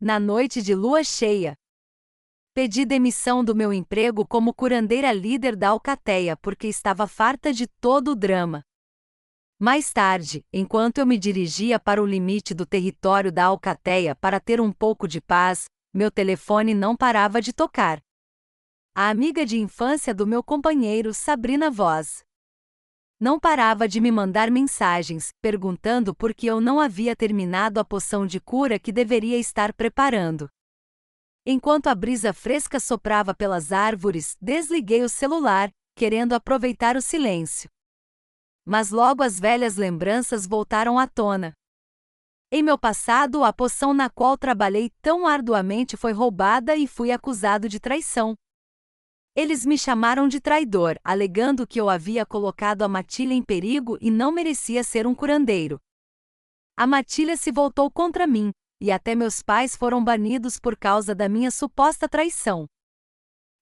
na noite de lua cheia. Pedi demissão do meu emprego como curandeira líder da alcateia porque estava farta de todo o drama. Mais tarde, enquanto eu me dirigia para o limite do território da alcateia para ter um pouco de paz, meu telefone não parava de tocar. A amiga de infância do meu companheiro, Sabrina Voz, não parava de me mandar mensagens, perguntando por que eu não havia terminado a poção de cura que deveria estar preparando. Enquanto a brisa fresca soprava pelas árvores, desliguei o celular, querendo aproveitar o silêncio. Mas logo as velhas lembranças voltaram à tona. Em meu passado, a poção na qual trabalhei tão arduamente foi roubada e fui acusado de traição. Eles me chamaram de traidor, alegando que eu havia colocado a matilha em perigo e não merecia ser um curandeiro. A matilha se voltou contra mim, e até meus pais foram banidos por causa da minha suposta traição.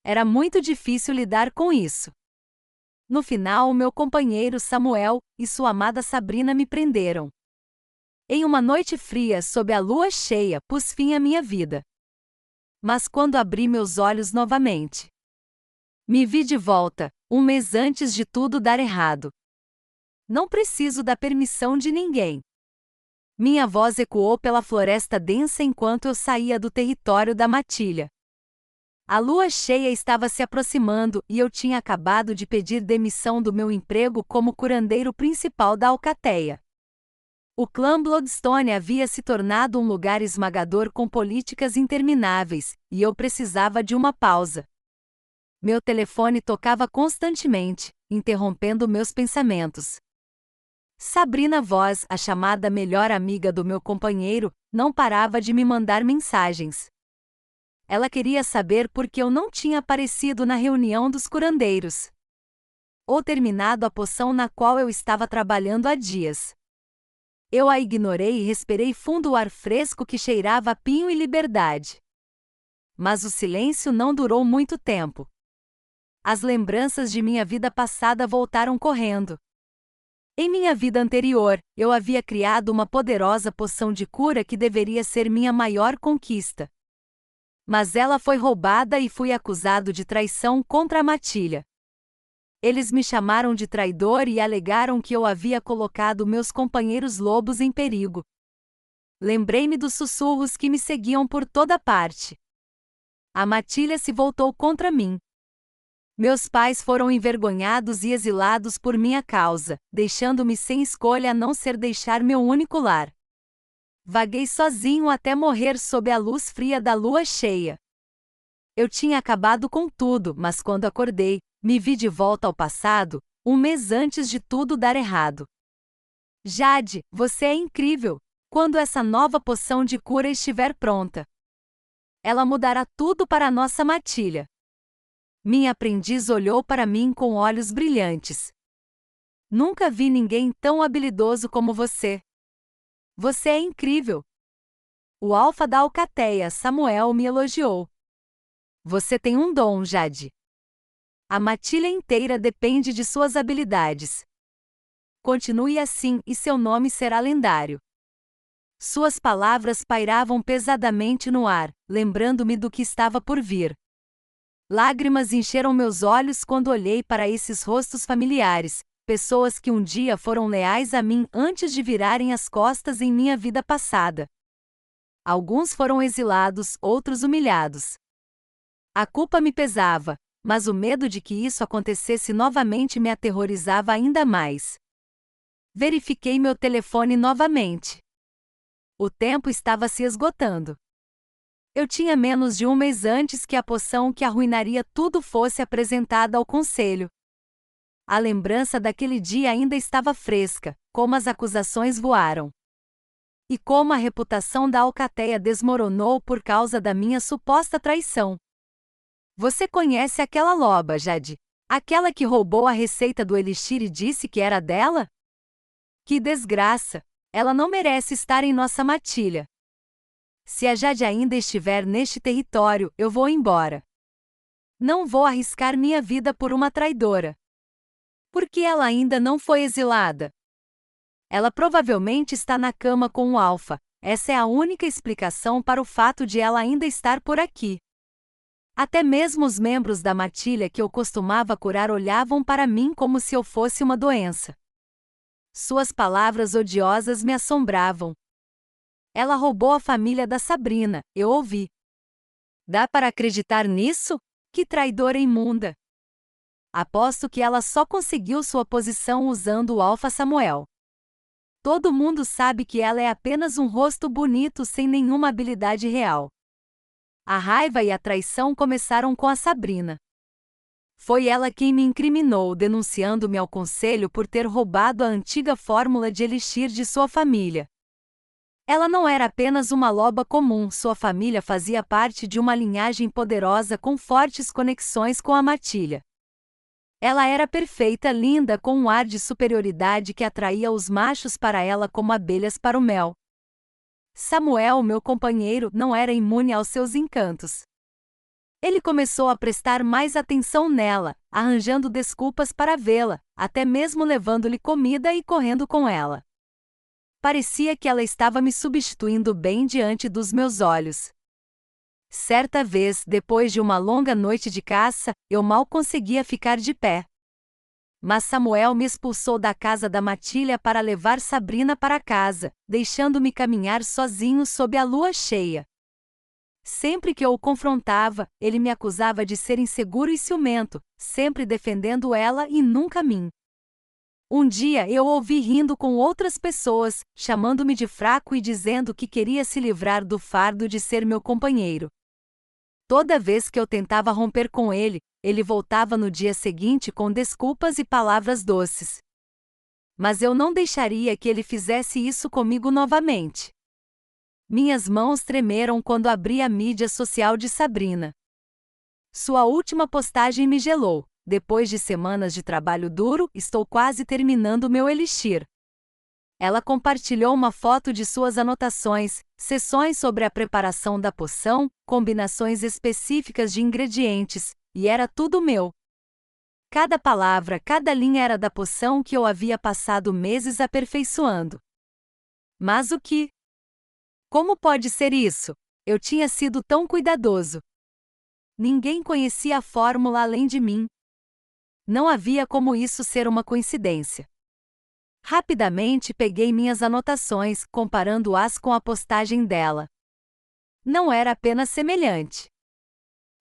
Era muito difícil lidar com isso. No final, meu companheiro Samuel e sua amada Sabrina me prenderam. Em uma noite fria, sob a lua cheia, pus fim à minha vida. Mas quando abri meus olhos novamente, me vi de volta, um mês antes de tudo dar errado. Não preciso da permissão de ninguém. Minha voz ecoou pela floresta densa enquanto eu saía do território da matilha. A lua cheia estava se aproximando e eu tinha acabado de pedir demissão do meu emprego como curandeiro principal da alcateia. O clã Bloodstone havia se tornado um lugar esmagador com políticas intermináveis, e eu precisava de uma pausa. Meu telefone tocava constantemente, interrompendo meus pensamentos. Sabrina Voz, a chamada melhor amiga do meu companheiro, não parava de me mandar mensagens. Ela queria saber por que eu não tinha aparecido na reunião dos curandeiros, ou terminado a poção na qual eu estava trabalhando há dias. Eu a ignorei e respirei fundo o ar fresco que cheirava a pinho e liberdade. Mas o silêncio não durou muito tempo. As lembranças de minha vida passada voltaram correndo. Em minha vida anterior, eu havia criado uma poderosa poção de cura que deveria ser minha maior conquista. Mas ela foi roubada e fui acusado de traição contra a matilha. Eles me chamaram de traidor e alegaram que eu havia colocado meus companheiros lobos em perigo. Lembrei-me dos sussurros que me seguiam por toda parte. A matilha se voltou contra mim. Meus pais foram envergonhados e exilados por minha causa, deixando-me sem escolha a não ser deixar meu único lar. Vaguei sozinho até morrer sob a luz fria da lua cheia. Eu tinha acabado com tudo, mas quando acordei, me vi de volta ao passado, um mês antes de tudo dar errado. Jade, você é incrível! Quando essa nova poção de cura estiver pronta, ela mudará tudo para a nossa matilha. Minha aprendiz olhou para mim com olhos brilhantes. Nunca vi ninguém tão habilidoso como você. Você é incrível. O alfa da alcateia, Samuel, me elogiou. Você tem um dom, Jade. A matilha inteira depende de suas habilidades. Continue assim e seu nome será lendário. Suas palavras pairavam pesadamente no ar, lembrando-me do que estava por vir. Lágrimas encheram meus olhos quando olhei para esses rostos familiares, pessoas que um dia foram leais a mim antes de virarem as costas em minha vida passada. Alguns foram exilados, outros humilhados. A culpa me pesava, mas o medo de que isso acontecesse novamente me aterrorizava ainda mais. Verifiquei meu telefone novamente. O tempo estava se esgotando. Eu tinha menos de um mês antes que a poção que arruinaria tudo fosse apresentada ao conselho. A lembrança daquele dia ainda estava fresca, como as acusações voaram. E como a reputação da alcateia desmoronou por causa da minha suposta traição. Você conhece aquela loba, Jade? Aquela que roubou a receita do elixir e disse que era dela? Que desgraça! Ela não merece estar em nossa matilha. Se a Jade ainda estiver neste território, eu vou embora. Não vou arriscar minha vida por uma traidora. Por que ela ainda não foi exilada? Ela provavelmente está na cama com o alfa, Essa é a única explicação para o fato de ela ainda estar por aqui. Até mesmo os membros da matilha que eu costumava curar olhavam para mim como se eu fosse uma doença. Suas palavras odiosas me assombravam. Ela roubou a família da Sabrina, eu ouvi. Dá para acreditar nisso? Que traidora imunda! Aposto que ela só conseguiu sua posição usando o Alfa Samuel. Todo mundo sabe que ela é apenas um rosto bonito sem nenhuma habilidade real. A raiva e a traição começaram com a Sabrina. Foi ela quem me incriminou, denunciando-me ao conselho por ter roubado a antiga fórmula de elixir de sua família. Ela não era apenas uma loba comum, sua família fazia parte de uma linhagem poderosa com fortes conexões com a matilha. Ela era perfeita, linda, com um ar de superioridade que atraía os machos para ela como abelhas para o mel. Samuel, meu companheiro, não era imune aos seus encantos. Ele começou a prestar mais atenção nela, arranjando desculpas para vê-la, até mesmo levando-lhe comida e correndo com ela. Parecia que ela estava me substituindo bem diante dos meus olhos. Certa vez, depois de uma longa noite de caça, eu mal conseguia ficar de pé. Mas Samuel me expulsou da casa da matilha para levar Sabrina para casa, deixando-me caminhar sozinho sob a lua cheia. Sempre que eu o confrontava, ele me acusava de ser inseguro e ciumento, sempre defendendo ela e nunca a mim. Um dia eu o ouvi rindo com outras pessoas, chamando-me de fraco e dizendo que queria se livrar do fardo de ser meu companheiro. Toda vez que eu tentava romper com ele, ele voltava no dia seguinte com desculpas e palavras doces. Mas eu não deixaria que ele fizesse isso comigo novamente. Minhas mãos tremeram quando abri a mídia social de Sabrina. Sua última postagem me gelou. Depois de semanas de trabalho duro, estou quase terminando meu elixir. Ela compartilhou uma foto de suas anotações, sessões sobre a preparação da poção, combinações específicas de ingredientes, e era tudo meu. Cada palavra, cada linha era da poção que eu havia passado meses aperfeiçoando. Mas o que? Como pode ser isso? Eu tinha sido tão cuidadoso. Ninguém conhecia a fórmula além de mim. Não havia como isso ser uma coincidência. Rapidamente peguei minhas anotações, comparando-as com a postagem dela. Não era apenas semelhante.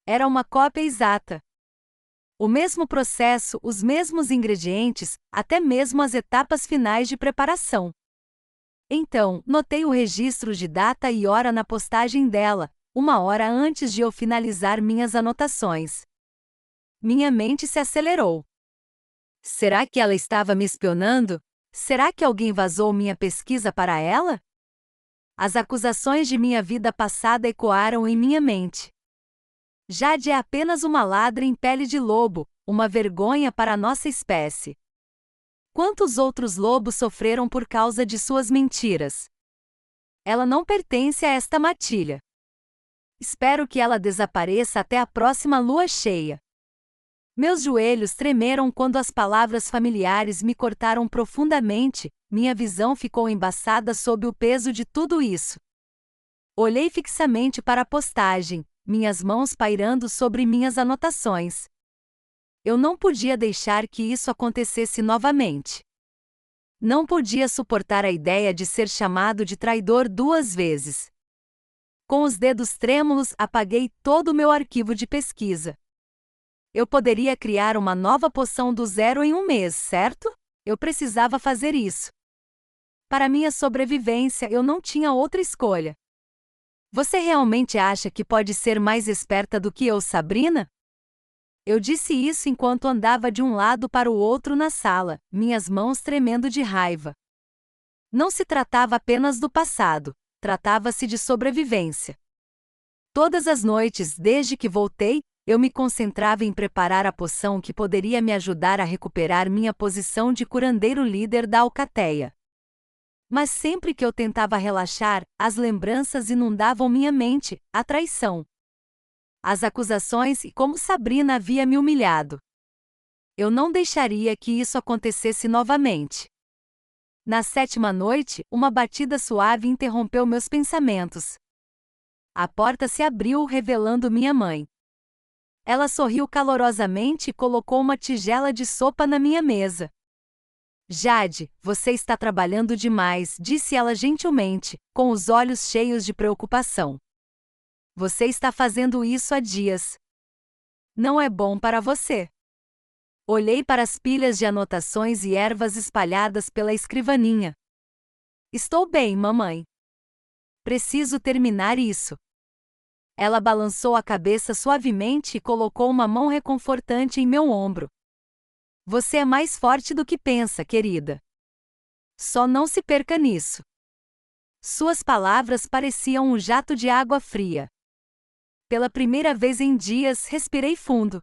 Era uma cópia exata. O mesmo processo, os mesmos ingredientes, até mesmo as etapas finais de preparação. Então, notei o registro de data e hora na postagem dela, 1 hora antes de eu finalizar minhas anotações. Minha mente se acelerou. Será que ela estava me espionando? Será que alguém vazou minha pesquisa para ela? As acusações de minha vida passada ecoaram em minha mente. Jade é apenas uma ladra em pele de lobo, uma vergonha para a nossa espécie. Quantos outros lobos sofreram por causa de suas mentiras? Ela não pertence a esta matilha. Espero que ela desapareça até a próxima lua cheia. Meus joelhos tremeram quando as palavras familiares me cortaram profundamente, minha visão ficou embaçada sob o peso de tudo isso. Olhei fixamente para a postagem, minhas mãos pairando sobre minhas anotações. Eu não podia deixar que isso acontecesse novamente. Não podia suportar a ideia de ser chamado de traidor 2 vezes. Com os dedos trêmulos, apaguei todo o meu arquivo de pesquisa. Eu poderia criar uma nova poção do zero em 1 mês, certo? Eu precisava fazer isso. Para minha sobrevivência, eu não tinha outra escolha. Você realmente acha que pode ser mais esperta do que eu, Sabrina? Eu disse isso enquanto andava de um lado para o outro na sala, minhas mãos tremendo de raiva. Não se tratava apenas do passado, tratava-se de sobrevivência. Todas as noites, desde que voltei, eu me concentrava em preparar a poção que poderia me ajudar a recuperar minha posição de curandeiro líder da alcateia. Mas sempre que eu tentava relaxar, as lembranças inundavam minha mente, a traição. As acusações e como Sabrina havia me humilhado. Eu não deixaria que isso acontecesse novamente. Na sétima noite, uma batida suave interrompeu meus pensamentos. A porta se abriu, revelando minha mãe. Ela sorriu calorosamente e colocou uma tigela de sopa na minha mesa. Jade, você está trabalhando demais, disse ela gentilmente, com os olhos cheios de preocupação. Você está fazendo isso há dias. Não é bom para você. Olhei para as pilhas de anotações e ervas espalhadas pela escrivaninha. Estou bem, mamãe. Preciso terminar isso. Ela balançou a cabeça suavemente e colocou uma mão reconfortante em meu ombro. Você é mais forte do que pensa, querida. Só não se perca nisso. Suas palavras pareciam um jato de água fria. Pela primeira vez em dias, respirei fundo.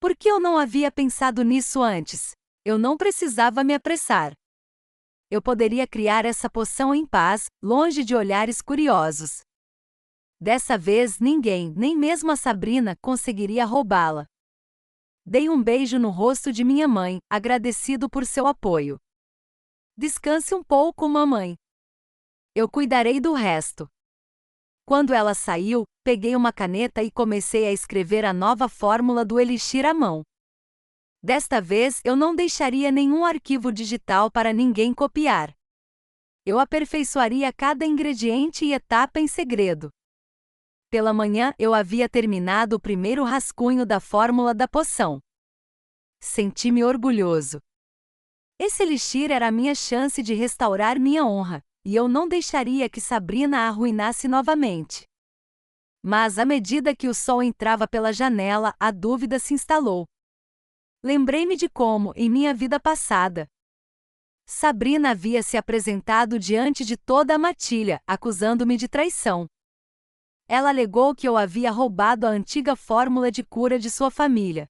Por que eu não havia pensado nisso antes? Eu não precisava me apressar. Eu poderia criar essa poção em paz, longe de olhares curiosos. Dessa vez ninguém, nem mesmo a Sabrina, conseguiria roubá-la. Dei um beijo no rosto de minha mãe, agradecido por seu apoio. Descanse um pouco, mamãe. Eu cuidarei do resto. Quando ela saiu, peguei uma caneta e comecei a escrever a nova fórmula do elixir à mão. Desta vez eu não deixaria nenhum arquivo digital para ninguém copiar. Eu aperfeiçoaria cada ingrediente e etapa em segredo. Pela manhã eu havia terminado o primeiro rascunho da fórmula da poção. Senti-me orgulhoso. Esse elixir era a minha chance de restaurar minha honra, e eu não deixaria que Sabrina a arruinasse novamente. Mas à medida que o sol entrava pela janela, a dúvida se instalou. Lembrei-me de como, em minha vida passada, Sabrina havia se apresentado diante de toda a matilha, acusando-me de traição. Ela alegou que eu havia roubado a antiga fórmula de cura de sua família.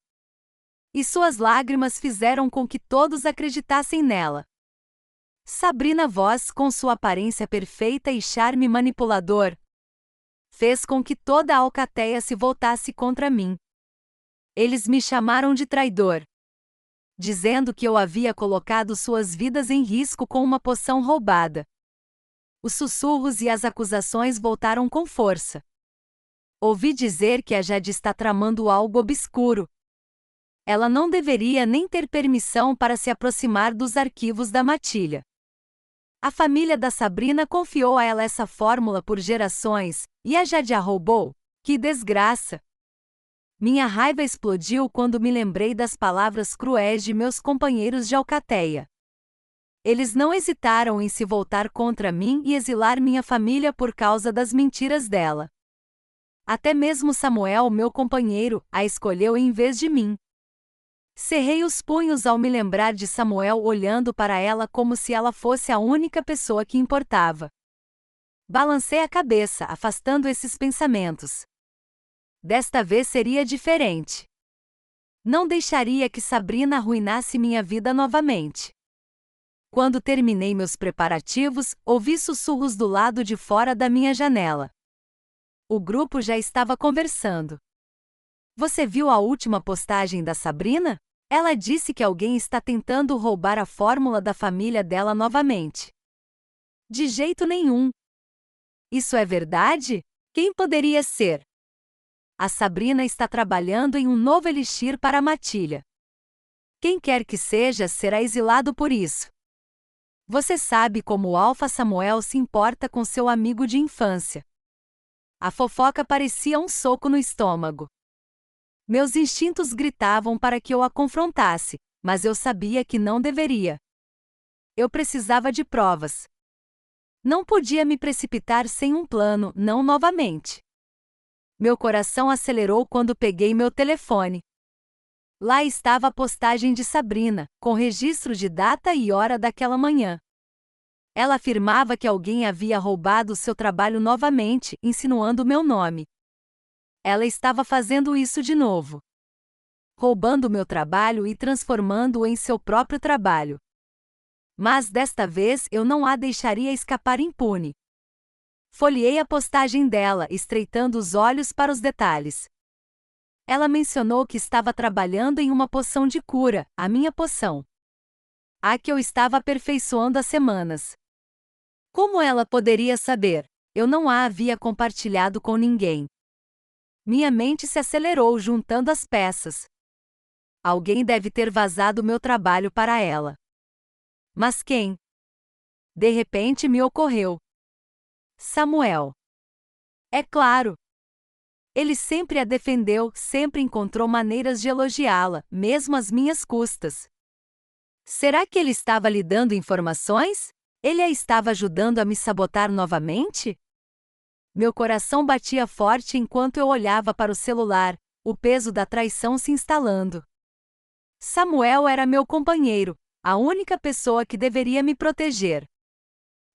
E suas lágrimas fizeram com que todos acreditassem nela. Sabrina Voss, com sua aparência perfeita e charme manipulador, fez com que toda a alcateia se voltasse contra mim. Eles me chamaram de traidor, dizendo que eu havia colocado suas vidas em risco com uma poção roubada. Os sussurros e as acusações voltaram com força. Ouvi dizer que a Jade está tramando algo obscuro. Ela não deveria nem ter permissão para se aproximar dos arquivos da matilha. A família da Sabrina confiou a ela essa fórmula por gerações, e a Jade a roubou? Que desgraça! Minha raiva explodiu quando me lembrei das palavras cruéis de meus companheiros de alcateia. Eles não hesitaram em se voltar contra mim e exilar minha família por causa das mentiras dela. Até mesmo Samuel, meu companheiro, a escolheu em vez de mim. Cerrei os punhos ao me lembrar de Samuel olhando para ela como se ela fosse a única pessoa que importava. Balancei a cabeça, afastando esses pensamentos. Desta vez seria diferente. Não deixaria que Sabrina arruinasse minha vida novamente. Quando terminei meus preparativos, ouvi sussurros do lado de fora da minha janela. O grupo já estava conversando. Você viu a última postagem da Sabrina? Ela disse que alguém está tentando roubar a fórmula da família dela novamente. De jeito nenhum. Isso é verdade? Quem poderia ser? A Sabrina está trabalhando em um novo elixir para a matilha. Quem quer que seja será exilado por isso. Você sabe como o Alfa Samuel se importa com seu amigo de infância. A fofoca parecia um soco no estômago. Meus instintos gritavam para que eu a confrontasse, mas eu sabia que não deveria. Eu precisava de provas. Não podia me precipitar sem um plano, não novamente. Meu coração acelerou quando peguei meu telefone. Lá estava a postagem de Sabrina, com registro de data e hora daquela manhã. Ela afirmava que alguém havia roubado seu trabalho novamente, insinuando meu nome. Ela estava fazendo isso de novo. Roubando meu trabalho e transformando-o em seu próprio trabalho. Mas desta vez eu não a deixaria escapar impune. Folheei a postagem dela, estreitando os olhos para os detalhes. Ela mencionou que estava trabalhando em uma poção de cura, a minha poção. a que eu estava aperfeiçoando há semanas. Como ela poderia saber? Eu não a havia compartilhado com ninguém. Minha mente se acelerou juntando as peças. Alguém deve ter vazado meu trabalho para ela. Mas quem? De repente me ocorreu. Samuel. É claro. Ele sempre a defendeu, sempre encontrou maneiras de elogiá-la, mesmo às minhas custas. Será que ele estava lhe dando informações? Ele a estava ajudando a me sabotar novamente? Meu coração batia forte enquanto eu olhava para o celular, o peso da traição se instalando. Samuel era meu companheiro, a única pessoa que deveria me proteger.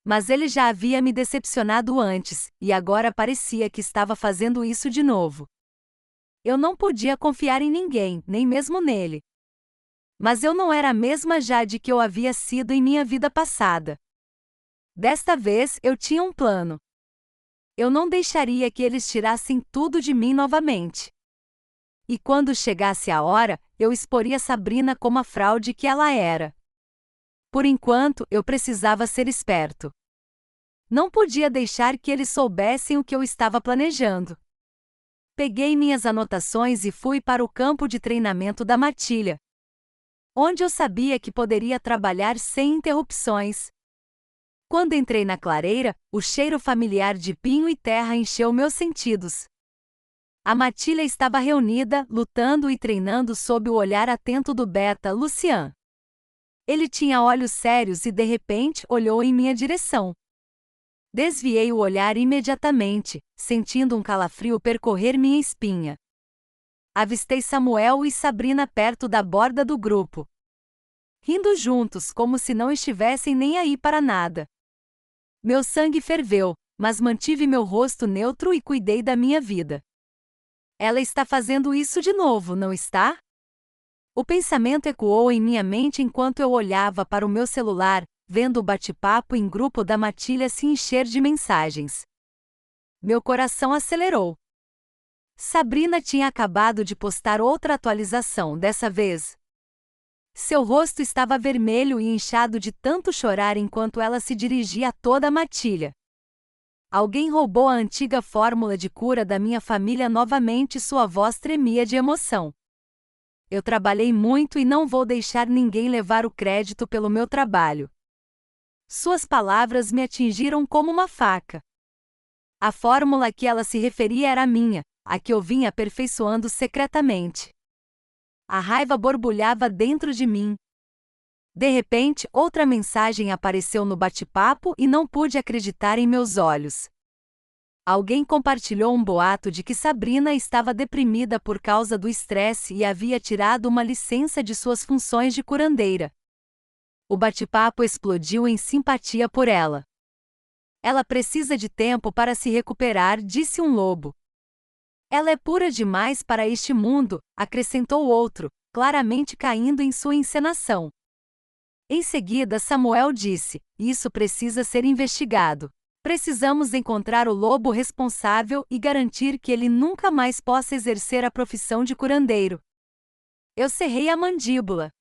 Mas ele já havia me decepcionado antes, e agora parecia que estava fazendo isso de novo. Eu não podia confiar em ninguém, nem mesmo nele. Mas eu não era a mesma Jade que eu havia sido em minha vida passada. Desta vez eu tinha um plano. Eu não deixaria que eles tirassem tudo de mim novamente. E quando chegasse a hora, eu exporia Sabrina como a fraude que ela era. Por enquanto, eu precisava ser esperto. Não podia deixar que eles soubessem o que eu estava planejando. Peguei minhas anotações e fui para o campo de treinamento da matilha, onde eu sabia que poderia trabalhar sem interrupções. Quando entrei na clareira, o cheiro familiar de pinho e terra encheu meus sentidos. A matilha estava reunida, lutando e treinando sob o olhar atento do beta Lucian. Ele tinha olhos sérios e de repente olhou em minha direção. Desviei o olhar imediatamente, sentindo um calafrio percorrer minha espinha. Avistei Samuel e Sabrina perto da borda do grupo, rindo juntos como se não estivessem nem aí para nada. Meu sangue ferveu, mas mantive meu rosto neutro e cuidei da minha vida. Ela está fazendo isso de novo, não está? O pensamento ecoou em minha mente enquanto eu olhava para o meu celular, vendo o bate-papo em grupo da matilha se encher de mensagens. Meu coração acelerou. Sabrina tinha acabado de postar outra atualização, dessa vez. Seu rosto estava vermelho e inchado de tanto chorar enquanto ela se dirigia a toda a matilha. Alguém roubou a antiga fórmula de cura da minha família novamente e sua voz tremia de emoção. Eu trabalhei muito e não vou deixar ninguém levar o crédito pelo meu trabalho. Suas palavras me atingiram como uma faca. A fórmula a que ela se referia era a minha, a que eu vinha aperfeiçoando secretamente. A raiva borbulhava dentro de mim. De repente, outra mensagem apareceu no bate-papo e não pude acreditar em meus olhos. Alguém compartilhou um boato de que Sabrina estava deprimida por causa do estresse e havia tirado uma licença de suas funções de curandeira. O bate-papo explodiu em simpatia por ela. Ela precisa de tempo para se recuperar, disse um lobo. Ela é pura demais para este mundo, acrescentou outro, claramente caindo em sua encenação. Em seguida, Samuel disse: isso precisa ser investigado. Precisamos encontrar o lobo responsável e garantir que ele nunca mais possa exercer a profissão de curandeiro. Eu cerrei a mandíbula.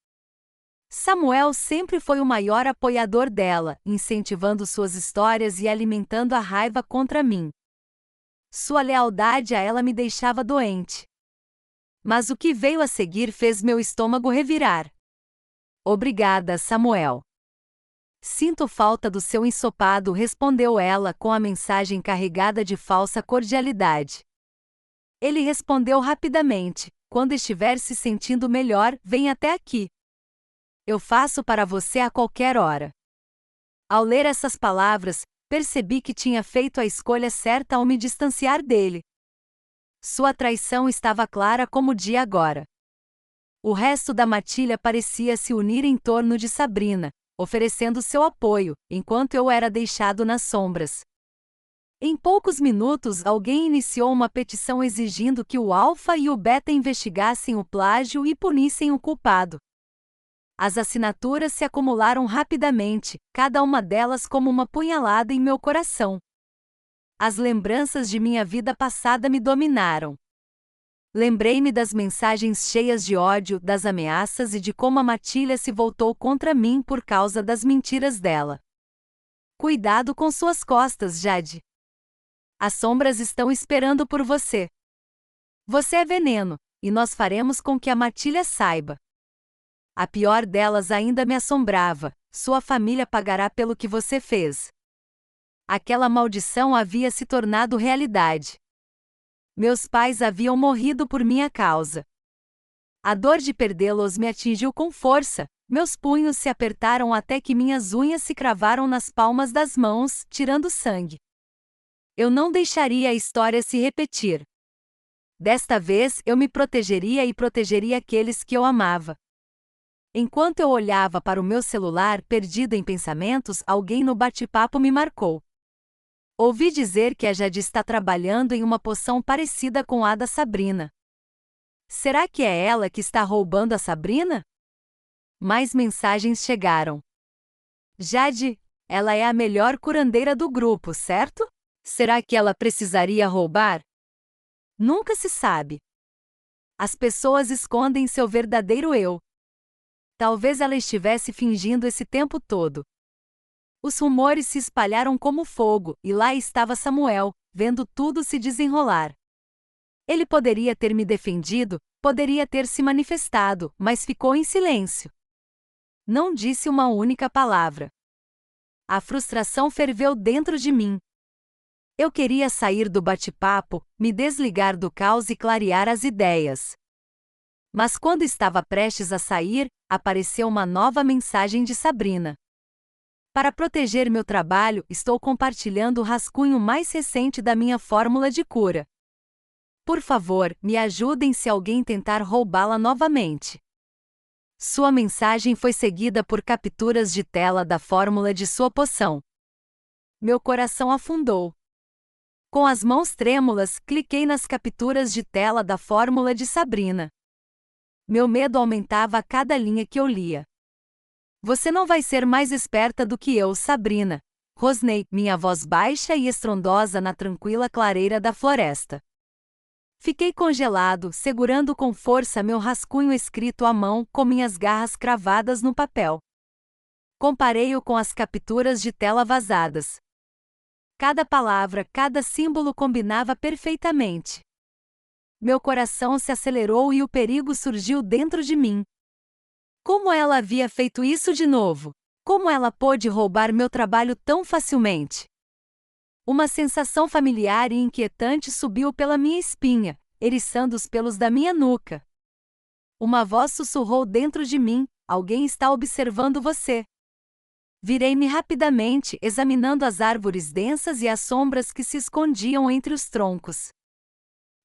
Samuel sempre foi o maior apoiador dela, incentivando suas histórias e alimentando a raiva contra mim. Sua lealdade a ela me deixava doente. Mas o que veio a seguir fez meu estômago revirar. Obrigada, Samuel. Sinto falta do seu ensopado, respondeu ela com a mensagem carregada de falsa cordialidade. Ele respondeu rapidamente: quando estiver se sentindo melhor, vem até aqui. Eu faço para você a qualquer hora. Ao ler essas palavras, percebi que tinha feito a escolha certa ao me distanciar dele. Sua traição estava clara como o dia agora. O resto da matilha parecia se unir em torno de Sabrina, oferecendo seu apoio, enquanto eu era deixado nas sombras. Em poucos minutos, alguém iniciou uma petição exigindo que o Alpha e o Beta investigassem o plágio e punissem o culpado. As assinaturas se acumularam rapidamente, cada uma delas como uma punhalada em meu coração. As lembranças de minha vida passada me dominaram. Lembrei-me das mensagens cheias de ódio, das ameaças e de como a matilha se voltou contra mim por causa das mentiras dela. Cuidado com suas costas, Jade. As sombras estão esperando por você. Você é veneno, e nós faremos com que a matilha saiba. A pior delas ainda me assombrava: sua família pagará pelo que você fez. Aquela maldição havia se tornado realidade. Meus pais haviam morrido por minha causa. A dor de perdê-los me atingiu com força, meus punhos se apertaram até que minhas unhas se cravaram nas palmas das mãos, tirando sangue. Eu não deixaria a história se repetir. Desta vez eu me protegeria e protegeria aqueles que eu amava. Enquanto eu olhava para o meu celular perdido em pensamentos, alguém no bate-papo me marcou. Ouvi dizer que a Jade está trabalhando em uma poção parecida com a da Sabrina. Será que é ela que está roubando a Sabrina? Mais mensagens chegaram. Jade, ela é a melhor curandeira do grupo, certo? Será que ela precisaria roubar? Nunca se sabe. As pessoas escondem seu verdadeiro eu. Talvez ela estivesse fingindo esse tempo todo. Os rumores se espalharam como fogo, e lá estava Samuel, vendo tudo se desenrolar. Ele poderia ter me defendido, poderia ter se manifestado, mas ficou em silêncio. Não disse uma única palavra. A frustração ferveu dentro de mim. Eu queria sair do bate-papo, me desligar do caos e clarear as ideias. Mas quando estava prestes a sair, apareceu uma nova mensagem de Sabrina. Para proteger meu trabalho, estou compartilhando o rascunho mais recente da minha fórmula de cura. Por favor, me ajudem se alguém tentar roubá-la novamente. Sua mensagem foi seguida por capturas de tela da fórmula de sua poção. Meu coração afundou. Com as mãos trêmulas, cliquei nas capturas de tela da fórmula de Sabrina. Meu medo aumentava a cada linha que eu lia. Você não vai ser mais esperta do que eu, Sabrina. Rosnei, minha voz baixa e estrondosa na tranquila clareira da floresta. Fiquei congelado, segurando com força meu rascunho escrito à mão, com minhas garras cravadas no papel. Comparei-o com as capturas de tela vazadas. Cada palavra, cada símbolo combinava perfeitamente. Meu coração se acelerou e o perigo surgiu dentro de mim. Como ela havia feito isso de novo? Como ela pôde roubar meu trabalho tão facilmente? Uma sensação familiar e inquietante subiu pela minha espinha, eriçando os pelos da minha nuca. Uma voz sussurrou dentro de mim: alguém está observando você. Virei-me rapidamente, examinando as árvores densas e as sombras que se escondiam entre os troncos.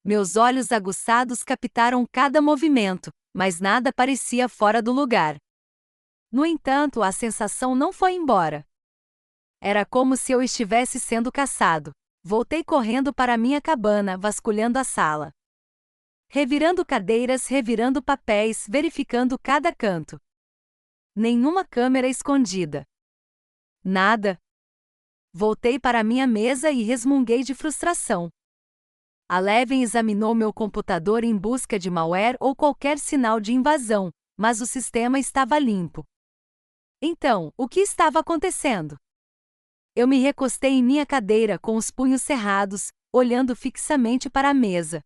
Meus olhos aguçados captaram cada movimento, mas nada parecia fora do lugar. No entanto, a sensação não foi embora. Era como se eu estivesse sendo caçado. Voltei correndo para minha cabana, vasculhando a sala. Revirando cadeiras, revirando papéis, verificando cada canto. Nenhuma câmera escondida. Nada. Voltei para minha mesa e resmunguei de frustração. A Leven examinou meu computador em busca de malware ou qualquer sinal de invasão, mas o sistema estava limpo. Então, o que estava acontecendo? Eu me recostei em minha cadeira com os punhos cerrados, olhando fixamente para a mesa.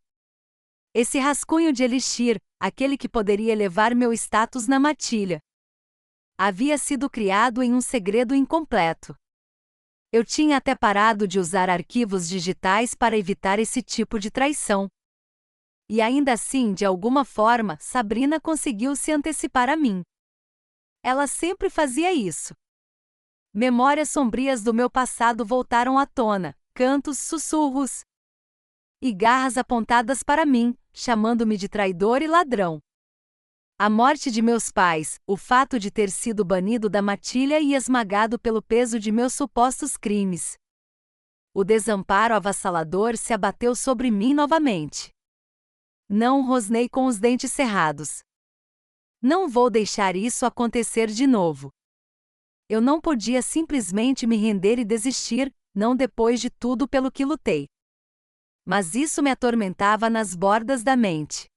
Esse rascunho de elixir, aquele que poderia elevar meu status na matilha, havia sido criado em um segredo incompleto. Eu tinha até parado de usar arquivos digitais para evitar esse tipo de traição. E ainda assim, de alguma forma, Sabrina conseguiu se antecipar a mim. Ela sempre fazia isso. Memórias sombrias do meu passado voltaram à tona, cantos, sussurros e garras apontadas para mim, chamando-me de traidor e ladrão. A morte de meus pais, o fato de ter sido banido da matilha e esmagado pelo peso de meus supostos crimes. O desamparo avassalador se abateu sobre mim novamente. Não rosnei com os dentes cerrados. Não vou deixar isso acontecer de novo. Eu não podia simplesmente me render e desistir, não depois de tudo pelo que lutei. Mas isso me atormentava nas bordas da mente.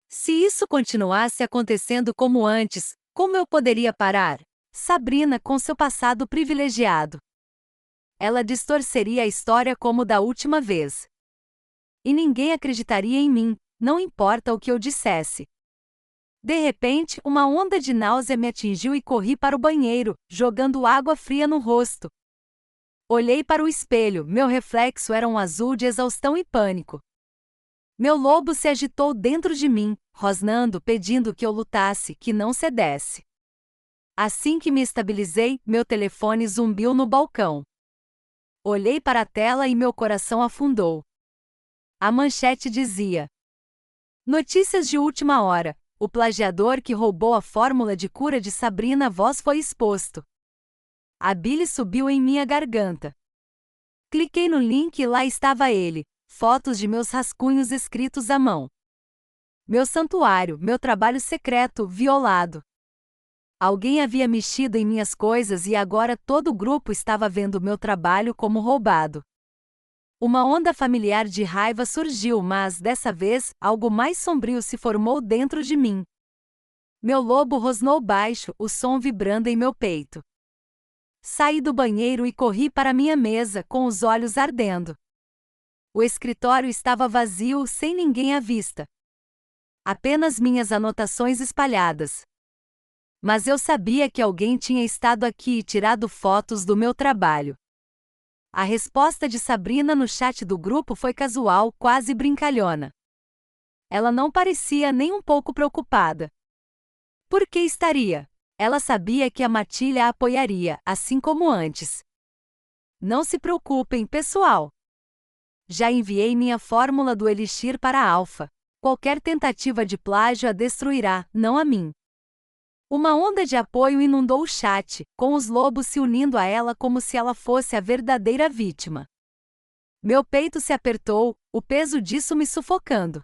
Se isso continuasse acontecendo como antes, como eu poderia parar? Sabrina com seu passado privilegiado. Ela distorceria a história como da última vez. E ninguém acreditaria em mim, não importa o que eu dissesse. De repente, uma onda de náusea me atingiu e corri para o banheiro, jogando água fria no rosto. Olhei para o espelho, meu reflexo era um azul de exaustão e pânico. Meu lobo se agitou dentro de mim, rosnando, pedindo que eu lutasse, que não cedesse. Assim que me estabilizei, meu telefone zumbiu no balcão. Olhei para a tela e meu coração afundou. A manchete dizia: Notícias de última hora. O plagiador que roubou a fórmula de cura de Sabrina Voss foi exposto. A bile subiu em minha garganta. Cliquei no link e lá estava ele, fotos de meus rascunhos escritos à mão. Meu santuário, meu trabalho secreto, violado. Alguém havia mexido em minhas coisas e agora todo o grupo estava vendo meu trabalho como roubado. Uma onda familiar de raiva surgiu, mas, dessa vez, algo mais sombrio se formou dentro de mim. Meu lobo rosnou baixo, o som vibrando em meu peito. Saí do banheiro e corri para minha mesa, com os olhos ardendo. O escritório estava vazio, sem ninguém à vista. Apenas minhas anotações espalhadas. Mas eu sabia que alguém tinha estado aqui e tirado fotos do meu trabalho. A resposta de Sabrina no chat do grupo foi casual, quase brincalhona. Ela não parecia nem um pouco preocupada. Por que estaria? Ela sabia que a matilha a apoiaria, assim como antes. Não se preocupem, pessoal. Já enviei minha fórmula do Elixir para a Alpha. Qualquer tentativa de plágio a destruirá, não a mim. Uma onda de apoio inundou o chat, com os lobos se unindo a ela como se ela fosse a verdadeira vítima. Meu peito se apertou, o peso disso me sufocando.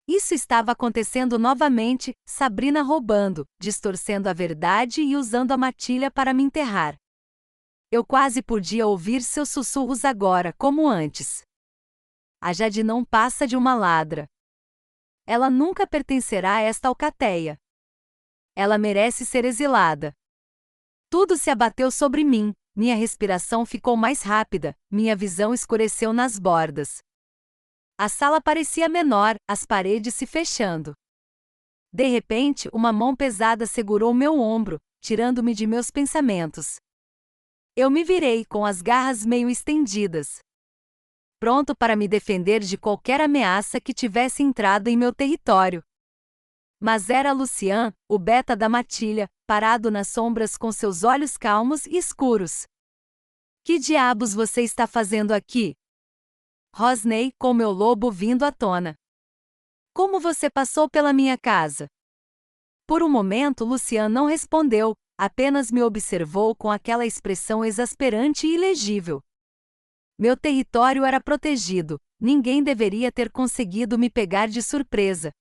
Isso estava acontecendo novamente, Sabrina roubando, distorcendo a verdade e usando a matilha para me enterrar. Eu quase podia ouvir seus sussurros agora, como antes. A Jade não passa de uma ladra. Ela nunca pertencerá a esta alcateia. Ela merece ser exilada. Tudo se abateu sobre mim, minha respiração ficou mais rápida, minha visão escureceu nas bordas. A sala parecia menor, as paredes se fechando. De repente, uma mão pesada segurou meu ombro, tirando-me de meus pensamentos. Eu me virei com as garras meio estendidas, pronto para me defender de qualquer ameaça que tivesse entrado em meu território. Mas era Lucian, o beta da matilha, parado nas sombras com seus olhos calmos e escuros. Que diabos você está fazendo aqui? Rosnei, com meu lobo vindo à tona. Como você passou pela minha casa? Por um momento Lucian não respondeu, apenas me observou com aquela expressão exasperante e ilegível. Meu território era protegido, ninguém deveria ter conseguido me pegar de surpresa.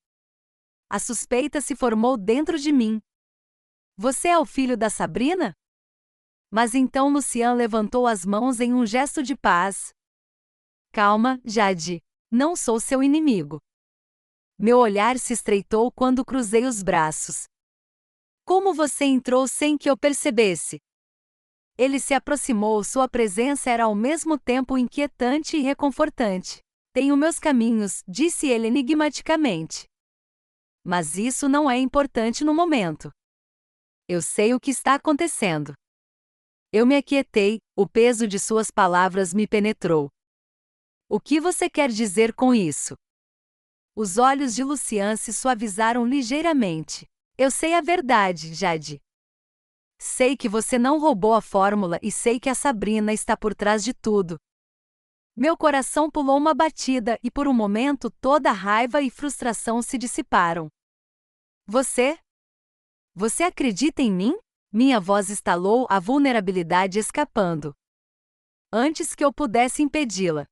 A suspeita se formou dentro de mim. Você é o filho da Sabrina? Mas então Lucian levantou as mãos em um gesto de paz. Calma, Jade. Não sou seu inimigo. Meu olhar se estreitou quando cruzei os braços. Como você entrou sem que eu percebesse? Ele se aproximou, sua presença era ao mesmo tempo inquietante e reconfortante. Tenho meus caminhos, disse ele enigmaticamente. Mas isso não é importante no momento. Eu sei o que está acontecendo. Eu me aquietei, o peso de suas palavras me penetrou. O que você quer dizer com isso? Os olhos de Lucian se suavizaram ligeiramente. Eu sei a verdade, Jade. Sei que você não roubou a fórmula e sei que a Sabrina está por trás de tudo. Meu coração pulou uma batida e por um momento toda a raiva e frustração se dissiparam. Você? Você acredita em mim? Minha voz estalou, a vulnerabilidade escapando. Antes que eu pudesse impedi-la.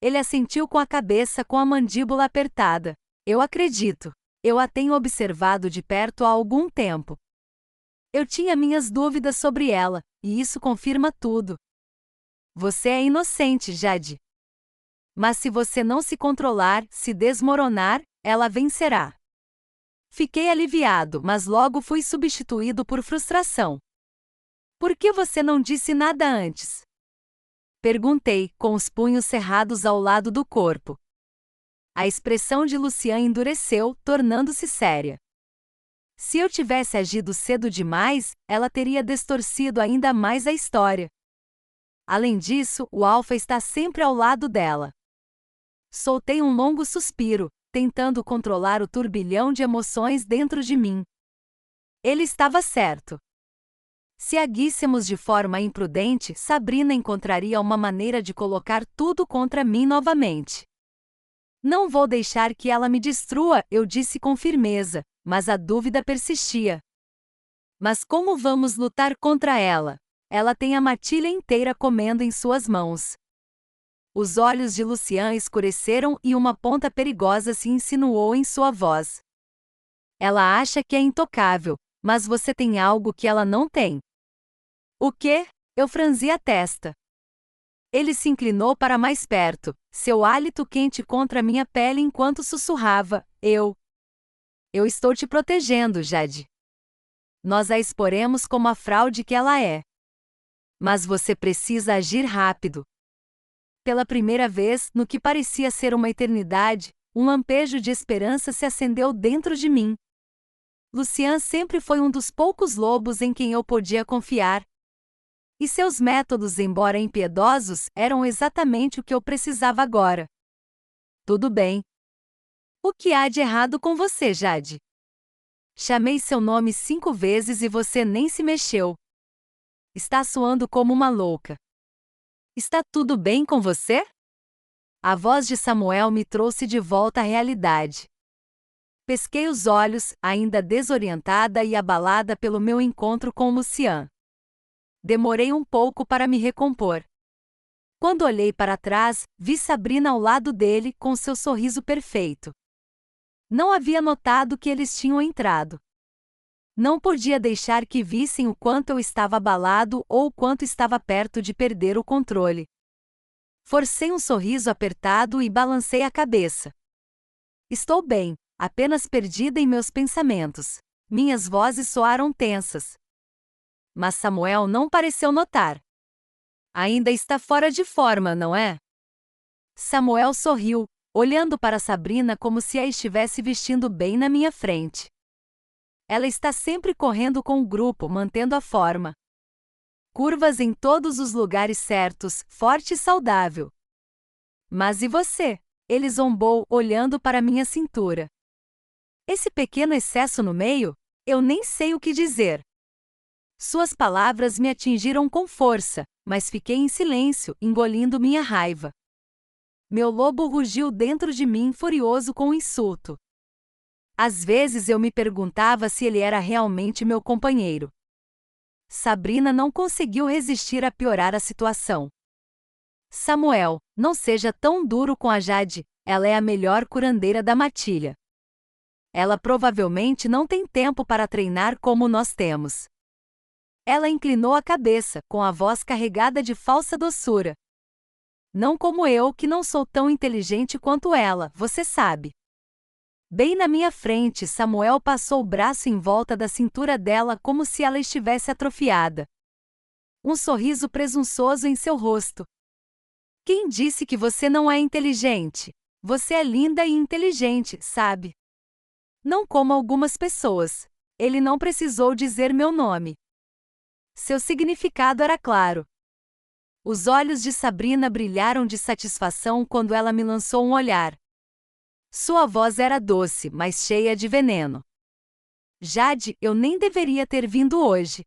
Ele assentiu com a cabeça com a mandíbula apertada. Eu acredito. Eu a tenho observado de perto há algum tempo. Eu tinha minhas dúvidas sobre ela, e isso confirma tudo. Você é inocente, Jade. Mas se você não se controlar, se desmoronar, ela vencerá. Fiquei aliviado, mas logo fui substituído por frustração. Por que você não disse nada antes? Perguntei, com os punhos cerrados ao lado do corpo. A expressão de Lucian endureceu, tornando-se séria. Se eu tivesse agido cedo demais, ela teria distorcido ainda mais a história. Além disso, o Alpha está sempre ao lado dela. Soltei um longo suspiro, tentando controlar o turbilhão de emoções dentro de mim. Ele estava certo. Se agíssemos de forma imprudente, Sabrina encontraria uma maneira de colocar tudo contra mim novamente. Não vou deixar que ela me destrua, eu disse com firmeza, mas a dúvida persistia. Mas como vamos lutar contra ela? Ela tem a matilha inteira comendo em suas mãos. Os olhos de Lucian escureceram e uma ponta perigosa se insinuou em sua voz. Ela acha que é intocável, mas você tem algo que ela não tem. O quê? Eu franzi a testa. Ele se inclinou para mais perto, seu hálito quente contra minha pele enquanto sussurrava, Eu estou te protegendo, Jade. Nós a exporemos como a fraude que ela é. Mas você precisa agir rápido. Pela primeira vez, no que parecia ser uma eternidade, um lampejo de esperança se acendeu dentro de mim. Lucian sempre foi um dos poucos lobos em quem eu podia confiar. E seus métodos, embora impiedosos, eram exatamente o que eu precisava agora. Tudo bem. O que há de errado com você, Jade? Chamei seu nome 5 vezes e você nem se mexeu. Está soando como uma louca. Está tudo bem com você? A voz de Samuel me trouxe de volta à realidade. Pesquei os olhos, ainda desorientada e abalada pelo meu encontro com Lucian. Demorei um pouco para me recompor. Quando olhei para trás, vi Sabrina ao lado dele, com seu sorriso perfeito. Não havia notado que eles tinham entrado. Não podia deixar que vissem o quanto eu estava abalado ou o quanto estava perto de perder o controle. Forcei um sorriso apertado e balancei a cabeça. Estou bem, apenas perdida em meus pensamentos. Minhas vozes soaram tensas. Mas Samuel não pareceu notar. Ainda está fora de forma, não é? Samuel sorriu, olhando para Sabrina como se a estivesse vestindo bem na minha frente. Ela está sempre correndo com o grupo, mantendo a forma. Curvas em todos os lugares certos, forte e saudável. Mas e você? Ele zombou, olhando para minha cintura. Esse pequeno excesso no meio? Eu nem sei o que dizer. Suas palavras me atingiram com força, mas fiquei em silêncio, engolindo minha raiva. Meu lobo rugiu dentro de mim, furioso com o insulto. Às vezes eu me perguntava se ele era realmente meu companheiro. Sabrina não conseguiu resistir a piorar a situação. Samuel, não seja tão duro com a Jade, ela é a melhor curandeira da matilha. Ela provavelmente não tem tempo para treinar como nós temos. Ela inclinou a cabeça, com a voz carregada de falsa doçura. Não como eu, que não sou tão inteligente quanto ela, você sabe. Bem na minha frente, Samuel passou o braço em volta da cintura dela como se ela estivesse atrofiada. Um sorriso presunçoso em seu rosto. Quem disse que você não é inteligente? Você é linda e inteligente, sabe? Não como algumas pessoas. Ele não precisou dizer meu nome. Seu significado era claro. Os olhos de Sabrina brilharam de satisfação quando ela me lançou um olhar. Sua voz era doce, mas cheia de veneno. Jade, eu nem deveria ter vindo hoje.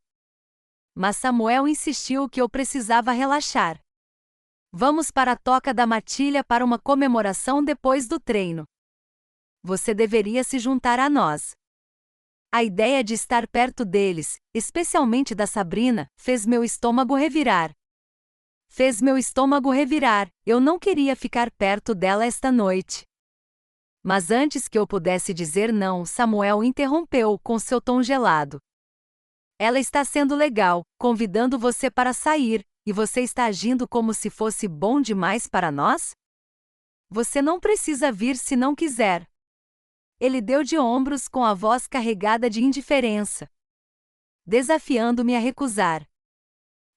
Mas Samuel insistiu que eu precisava relaxar. Vamos para a toca da matilha para uma comemoração depois do treino. Você deveria se juntar a nós. A ideia de estar perto deles, especialmente da Sabrina, fez meu estômago revirar. Eu não queria ficar perto dela esta noite. Mas antes que eu pudesse dizer não, Samuel interrompeu com seu tom gelado. Ela está sendo legal, convidando você para sair, e você está agindo como se fosse bom demais para nós? Você não precisa vir se não quiser. Ele deu de ombros com a voz carregada de indiferença, desafiando-me a recusar.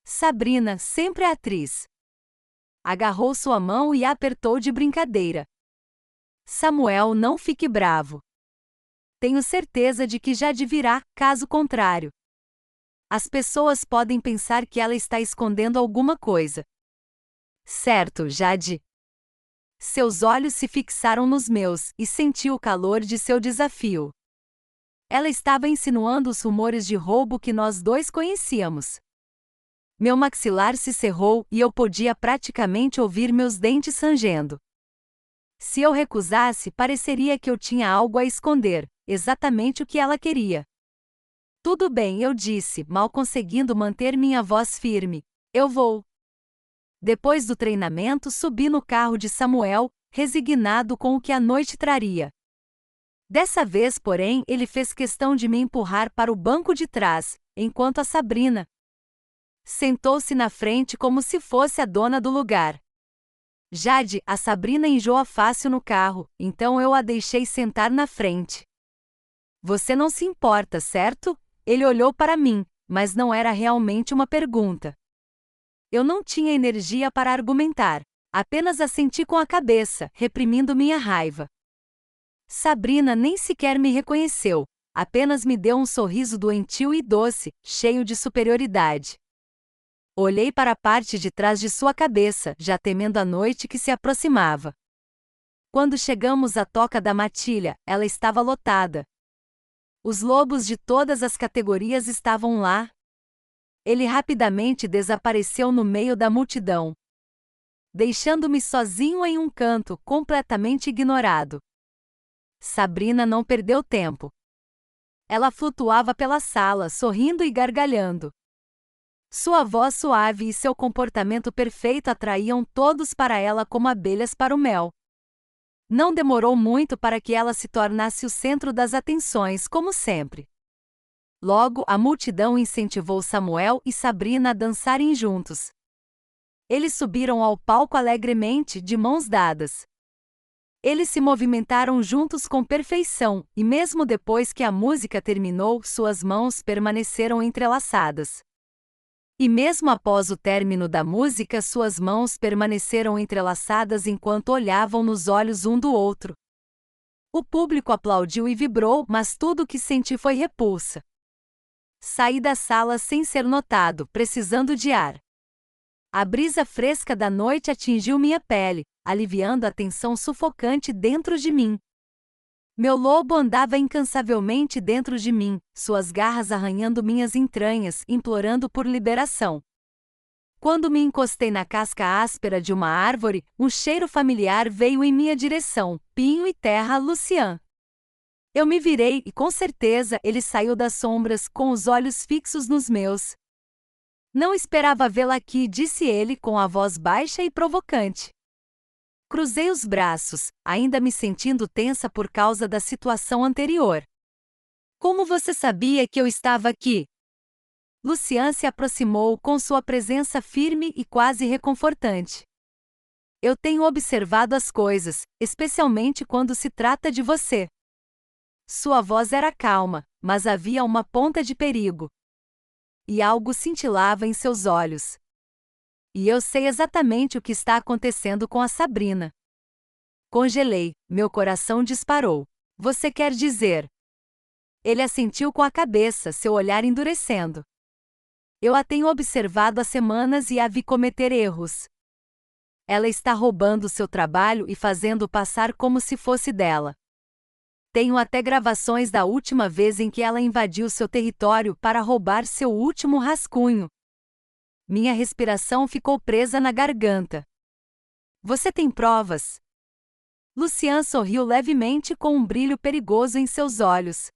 Sabrina, sempre atriz, agarrou sua mão e a apertou de brincadeira. Samuel, não fique bravo. Tenho certeza de que Jade virá, caso contrário. As pessoas podem pensar que ela está escondendo alguma coisa. Certo, Jade. Seus olhos se fixaram nos meus, e senti o calor de seu desafio. Ela estava insinuando os rumores de roubo que nós dois conhecíamos. Meu maxilar se cerrou e eu podia praticamente ouvir meus dentes rangendo. Se eu recusasse, pareceria que eu tinha algo a esconder, exatamente o que ela queria. Tudo bem, eu disse, mal conseguindo manter minha voz firme. Eu vou. Depois do treinamento, subi no carro de Samuel, resignado com o que a noite traria. Dessa vez, porém, ele fez questão de me empurrar para o banco de trás, enquanto a Sabrina sentou-se na frente como se fosse a dona do lugar. Jade, a Sabrina enjoa fácil no carro, então eu a deixei sentar na frente. Você não se importa, certo? Ele olhou para mim, mas não era realmente uma pergunta. Eu não tinha energia para argumentar, apenas assenti com a cabeça, reprimindo minha raiva. Sabrina nem sequer me reconheceu, apenas me deu um sorriso doentio e doce, cheio de superioridade. Olhei para a parte de trás de sua cabeça, já temendo a noite que se aproximava. Quando chegamos à toca da matilha, ela estava lotada. Os lobos de todas as categorias estavam lá. Ele rapidamente desapareceu no meio da multidão, deixando-me sozinho em um canto, completamente ignorado. Sabrina não perdeu tempo. Ela flutuava pela sala, sorrindo e gargalhando. Sua voz suave e seu comportamento perfeito atraíam todos para ela como abelhas para o mel. Não demorou muito para que ela se tornasse o centro das atenções, como sempre. Logo, a multidão incentivou Samuel e Sabrina a dançarem juntos. Eles subiram ao palco alegremente, de mãos dadas. Eles se movimentaram juntos com perfeição, e mesmo depois que a música terminou, suas mãos permaneceram entrelaçadas. E mesmo após o término da música, suas mãos permaneceram entrelaçadas enquanto olhavam nos olhos um do outro. O público aplaudiu e vibrou, mas tudo o que senti foi repulsa. Saí da sala sem ser notado, precisando de ar. A brisa fresca da noite atingiu minha pele, aliviando a tensão sufocante dentro de mim. Meu lobo andava incansavelmente dentro de mim, suas garras arranhando minhas entranhas, implorando por liberação. Quando me encostei na casca áspera de uma árvore, um cheiro familiar veio em minha direção, pinho e terra, Lucian. Eu me virei e, com certeza, ele saiu das sombras, com os olhos fixos nos meus. Não esperava vê-la aqui, disse ele com a voz baixa e provocante. Cruzei os braços, ainda me sentindo tensa por causa da situação anterior. Como você sabia que eu estava aqui? Lucian se aproximou com sua presença firme e quase reconfortante. Eu tenho observado as coisas, especialmente quando se trata de você. Sua voz era calma, mas havia uma ponta de perigo. E algo cintilava em seus olhos. E eu sei exatamente o que está acontecendo com a Sabrina. Congelei, meu coração disparou. Você quer dizer? Ele assentiu com a cabeça, seu olhar endurecendo. Eu a tenho observado há semanas e a vi cometer erros. Ela está roubando seu trabalho e fazendo passar como se fosse dela. Tenho até gravações da última vez em que ela invadiu seu território para roubar seu último rascunho. Minha respiração ficou presa na garganta. Você tem provas? Lucian sorriu levemente com um brilho perigoso em seus olhos.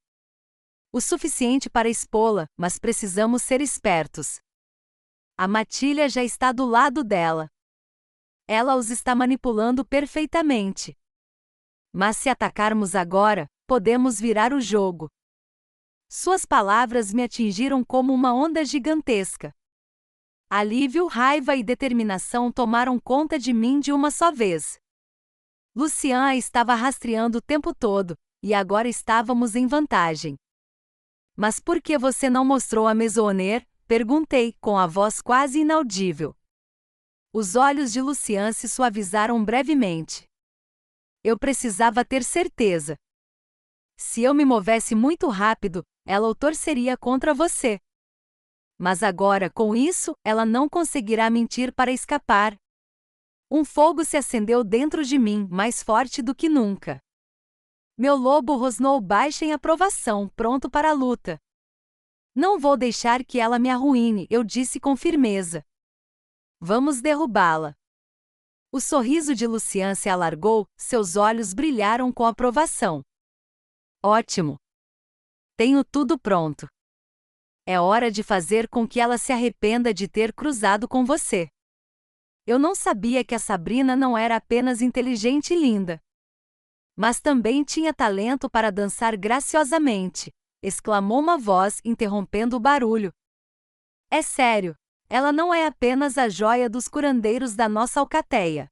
O suficiente para expô-la, mas precisamos ser espertos. A matilha já está do lado dela. Ela os está manipulando perfeitamente. Mas se atacarmos agora, podemos virar o jogo. Suas palavras me atingiram como uma onda gigantesca. Alívio, raiva e determinação tomaram conta de mim de uma só vez. Lucian a estava rastreando o tempo todo, e agora estávamos em vantagem. Mas por que você não mostrou a Maisonneuve? Perguntei, com a voz quase inaudível. Os olhos de Lucian se suavizaram brevemente. Eu precisava ter certeza. Se eu me movesse muito rápido, ela o torceria contra você. Mas agora, com isso, ela não conseguirá mentir para escapar. Um fogo se acendeu dentro de mim, mais forte do que nunca. Meu lobo rosnou baixo em aprovação, pronto para a luta. Não vou deixar que ela me arruíne, eu disse com firmeza. Vamos derrubá-la. O sorriso de Lucian se alargou, seus olhos brilharam com aprovação. Ótimo. Tenho tudo pronto. É hora de fazer com que ela se arrependa de ter cruzado com você. Eu não sabia que a Sabrina não era apenas inteligente e linda, mas também tinha talento para dançar graciosamente, exclamou uma voz interrompendo o barulho. É sério, ela não é apenas a joia dos curandeiros da nossa alcateia.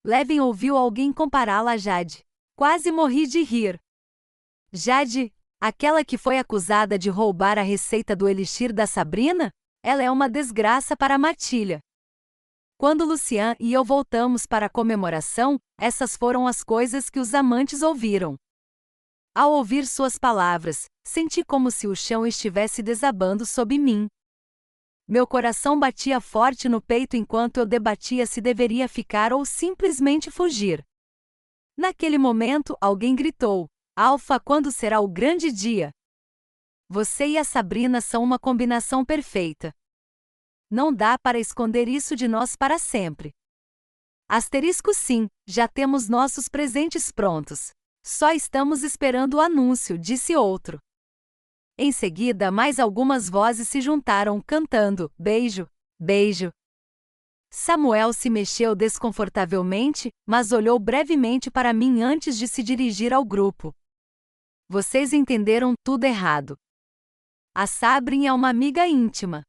Levin ouviu alguém compará-la a Jade. Quase morri de rir. Jade, aquela que foi acusada de roubar a receita do elixir da Sabrina? Ela é uma desgraça para a matilha. Quando Lucian e eu voltamos para a comemoração, essas foram as coisas que os amantes ouviram. Ao ouvir suas palavras, senti como se o chão estivesse desabando sob mim. Meu coração batia forte no peito enquanto eu debatia se deveria ficar ou simplesmente fugir. Naquele momento, alguém gritou: Alfa, quando será o grande dia? Você e a Sabrina são uma combinação perfeita. Não dá para esconder isso de nós para sempre. Asterisco sim, já temos nossos presentes prontos. Só estamos esperando o anúncio, disse outro. Em seguida, mais algumas vozes se juntaram, cantando: beijo, beijo. Samuel se mexeu desconfortavelmente, mas olhou brevemente para mim antes de se dirigir ao grupo. Vocês entenderam tudo errado. A Sabrin é uma amiga íntima.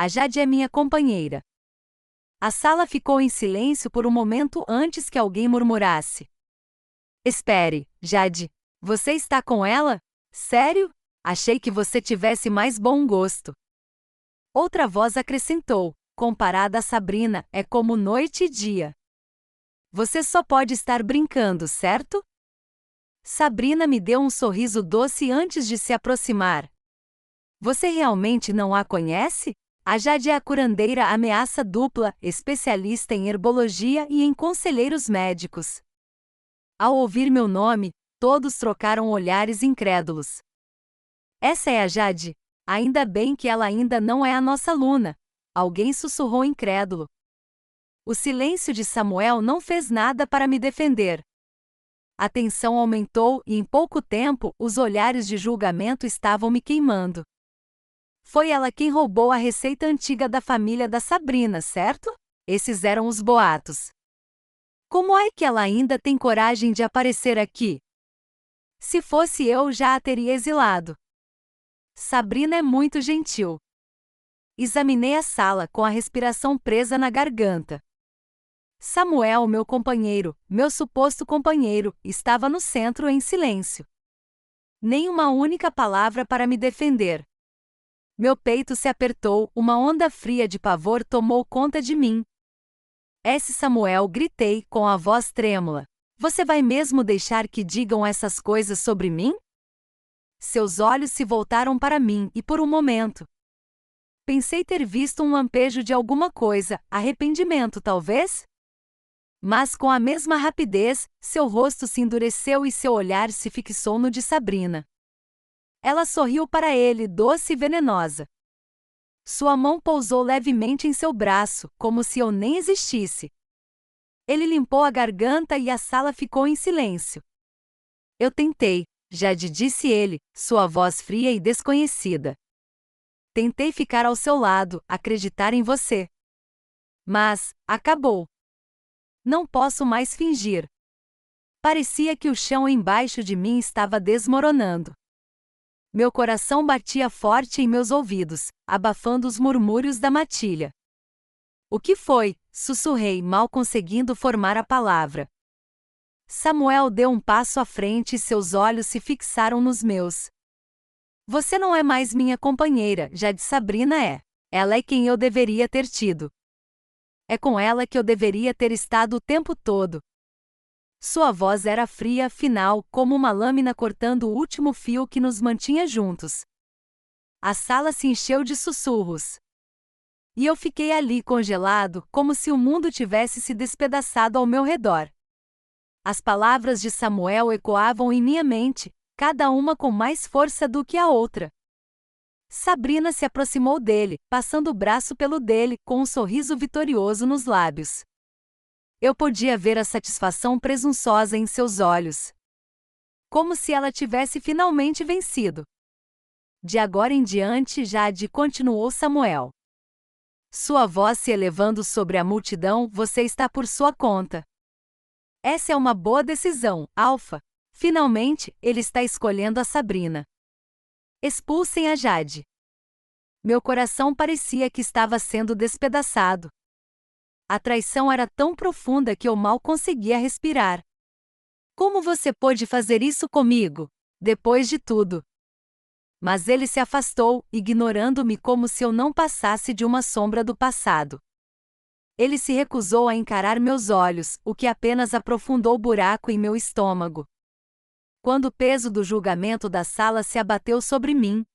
A Jade é minha companheira. A sala ficou em silêncio por um momento antes que alguém murmurasse. Espere, Jade, você está com ela? Sério? Achei que você tivesse mais bom gosto. Outra voz acrescentou: comparada a Sabrina, é como noite e dia. Você só pode estar brincando, certo? Sabrina me deu um sorriso doce antes de se aproximar. Você realmente não a conhece? A Jade é a curandeira ameaça dupla, especialista em herbologia e em conselheiros médicos. Ao ouvir meu nome, todos trocaram olhares incrédulos. Essa é a Jade? Ainda bem que ela ainda não é a nossa aluna. Alguém sussurrou incrédulo. O silêncio de Samuel não fez nada para me defender. A tensão aumentou e em pouco tempo os olhares de julgamento estavam me queimando. Foi ela quem roubou a receita antiga da família da Sabrina, certo? Esses eram os boatos. Como é que ela ainda tem coragem de aparecer aqui? Se fosse eu, já a teria exilado. Sabrina é muito gentil. Examinei a sala com a respiração presa na garganta. Samuel, meu companheiro, meu suposto companheiro, estava no centro em silêncio. Nem uma única palavra para me defender. Meu peito se apertou, uma onda fria de pavor tomou conta de mim. Samuel, gritei, com a voz trêmula. Você vai mesmo deixar que digam essas coisas sobre mim? Seus olhos se voltaram para mim e por um momento pensei ter visto um lampejo de alguma coisa, arrependimento talvez? Mas com a mesma rapidez, seu rosto se endureceu e seu olhar se fixou no de Sabrina. Ela sorriu para ele, doce e venenosa. Sua mão pousou levemente em seu braço, como se eu nem existisse. Ele limpou a garganta e a sala ficou em silêncio. Eu tentei, Jade, disse ele, sua voz fria e desconhecida. Tentei ficar ao seu lado, acreditar em você. Mas, acabou. Não posso mais fingir. Parecia que o chão embaixo de mim estava desmoronando. Meu coração batia forte em meus ouvidos, abafando os murmúrios da matilha. O que foi? Sussurrei, mal conseguindo formar a palavra. Samuel deu um passo à frente e seus olhos se fixaram nos meus. Você não é mais minha companheira, já de Sabrina é. Ela é quem eu deveria ter tido. É com ela que eu deveria ter estado o tempo todo. Sua voz era fria, afinal, como uma lâmina cortando o último fio que nos mantinha juntos. A sala se encheu de sussurros. E eu fiquei ali congelado, como se o mundo tivesse se despedaçado ao meu redor. As palavras de Samuel ecoavam em minha mente, cada uma com mais força do que a outra. Sabrina se aproximou dele, passando o braço pelo dele, com um sorriso vitorioso nos lábios. Eu podia ver a satisfação presunçosa em seus olhos. Como se ela tivesse finalmente vencido. De agora em diante, Jade, continuou Samuel. Sua voz se elevando sobre a multidão, você está por sua conta. Essa é uma boa decisão, Alpha. Finalmente, ele está escolhendo a Sabrina. Expulsem a Jade. Meu coração parecia que estava sendo despedaçado. A traição era tão profunda que eu mal conseguia respirar. Como você pôde fazer isso comigo? Depois de tudo. Mas ele se afastou, ignorando-me como se eu não passasse de uma sombra do passado. Ele se recusou a encarar meus olhos, o que apenas aprofundou o buraco em meu estômago. Quando o peso do julgamento da sala se abateu sobre mim,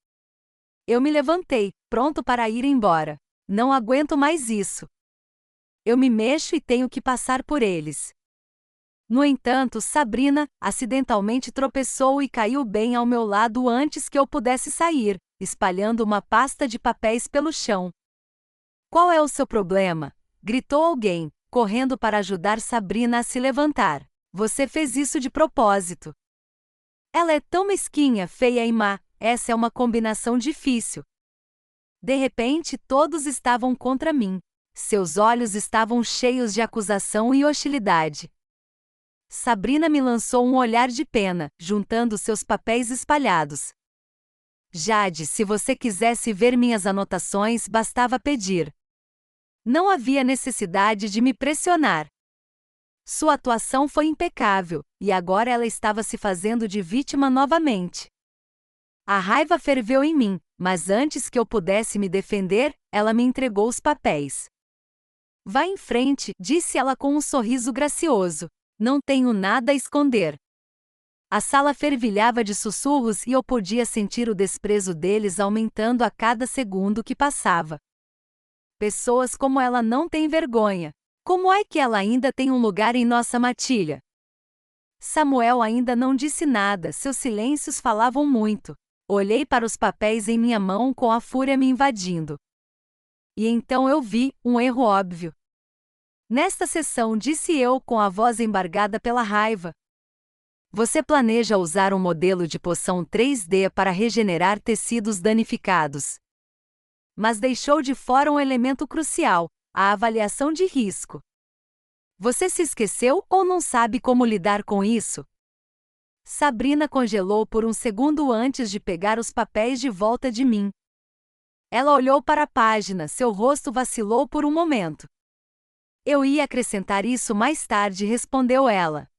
eu me levantei, pronto para ir embora. Não aguento mais isso. Eu me mexo e tenho que passar por eles. No entanto, Sabrina, acidentalmente tropeçou e caiu bem ao meu lado antes que eu pudesse sair, espalhando uma pasta de papéis pelo chão. Qual é o seu problema? Gritou alguém, correndo para ajudar Sabrina a se levantar. Você fez isso de propósito. Ela é tão mesquinha, feia e má, essa é uma combinação difícil. De repente, todos estavam contra mim. Seus olhos estavam cheios de acusação e hostilidade. Sabrina me lançou um olhar de pena, juntando seus papéis espalhados. Jade, se você quisesse ver minhas anotações, bastava pedir. Não havia necessidade de me pressionar. Sua atuação foi impecável, e agora ela estava se fazendo de vítima novamente. A raiva ferveu em mim, mas antes que eu pudesse me defender, ela me entregou os papéis. Vá em frente, disse ela com um sorriso gracioso. Não tenho nada a esconder. A sala fervilhava de sussurros e eu podia sentir o desprezo deles aumentando a cada segundo que passava. Pessoas como ela não têm vergonha. Como é que ela ainda tem um lugar em nossa matilha? Samuel ainda não disse nada, seus silêncios falavam muito. Olhei para os papéis em minha mão com a fúria me invadindo. E então eu vi um erro óbvio. Nesta sessão, disse eu com a voz embargada pela raiva. Você planeja usar um modelo de poção 3D para regenerar tecidos danificados. Mas deixou de fora um elemento crucial, a avaliação de risco. Você se esqueceu ou não sabe como lidar com isso? Sabrina congelou por um segundo antes de pegar os papéis de volta de mim. Ela olhou para a página, seu rosto vacilou por um momento. Eu ia acrescentar isso mais tarde, respondeu ela.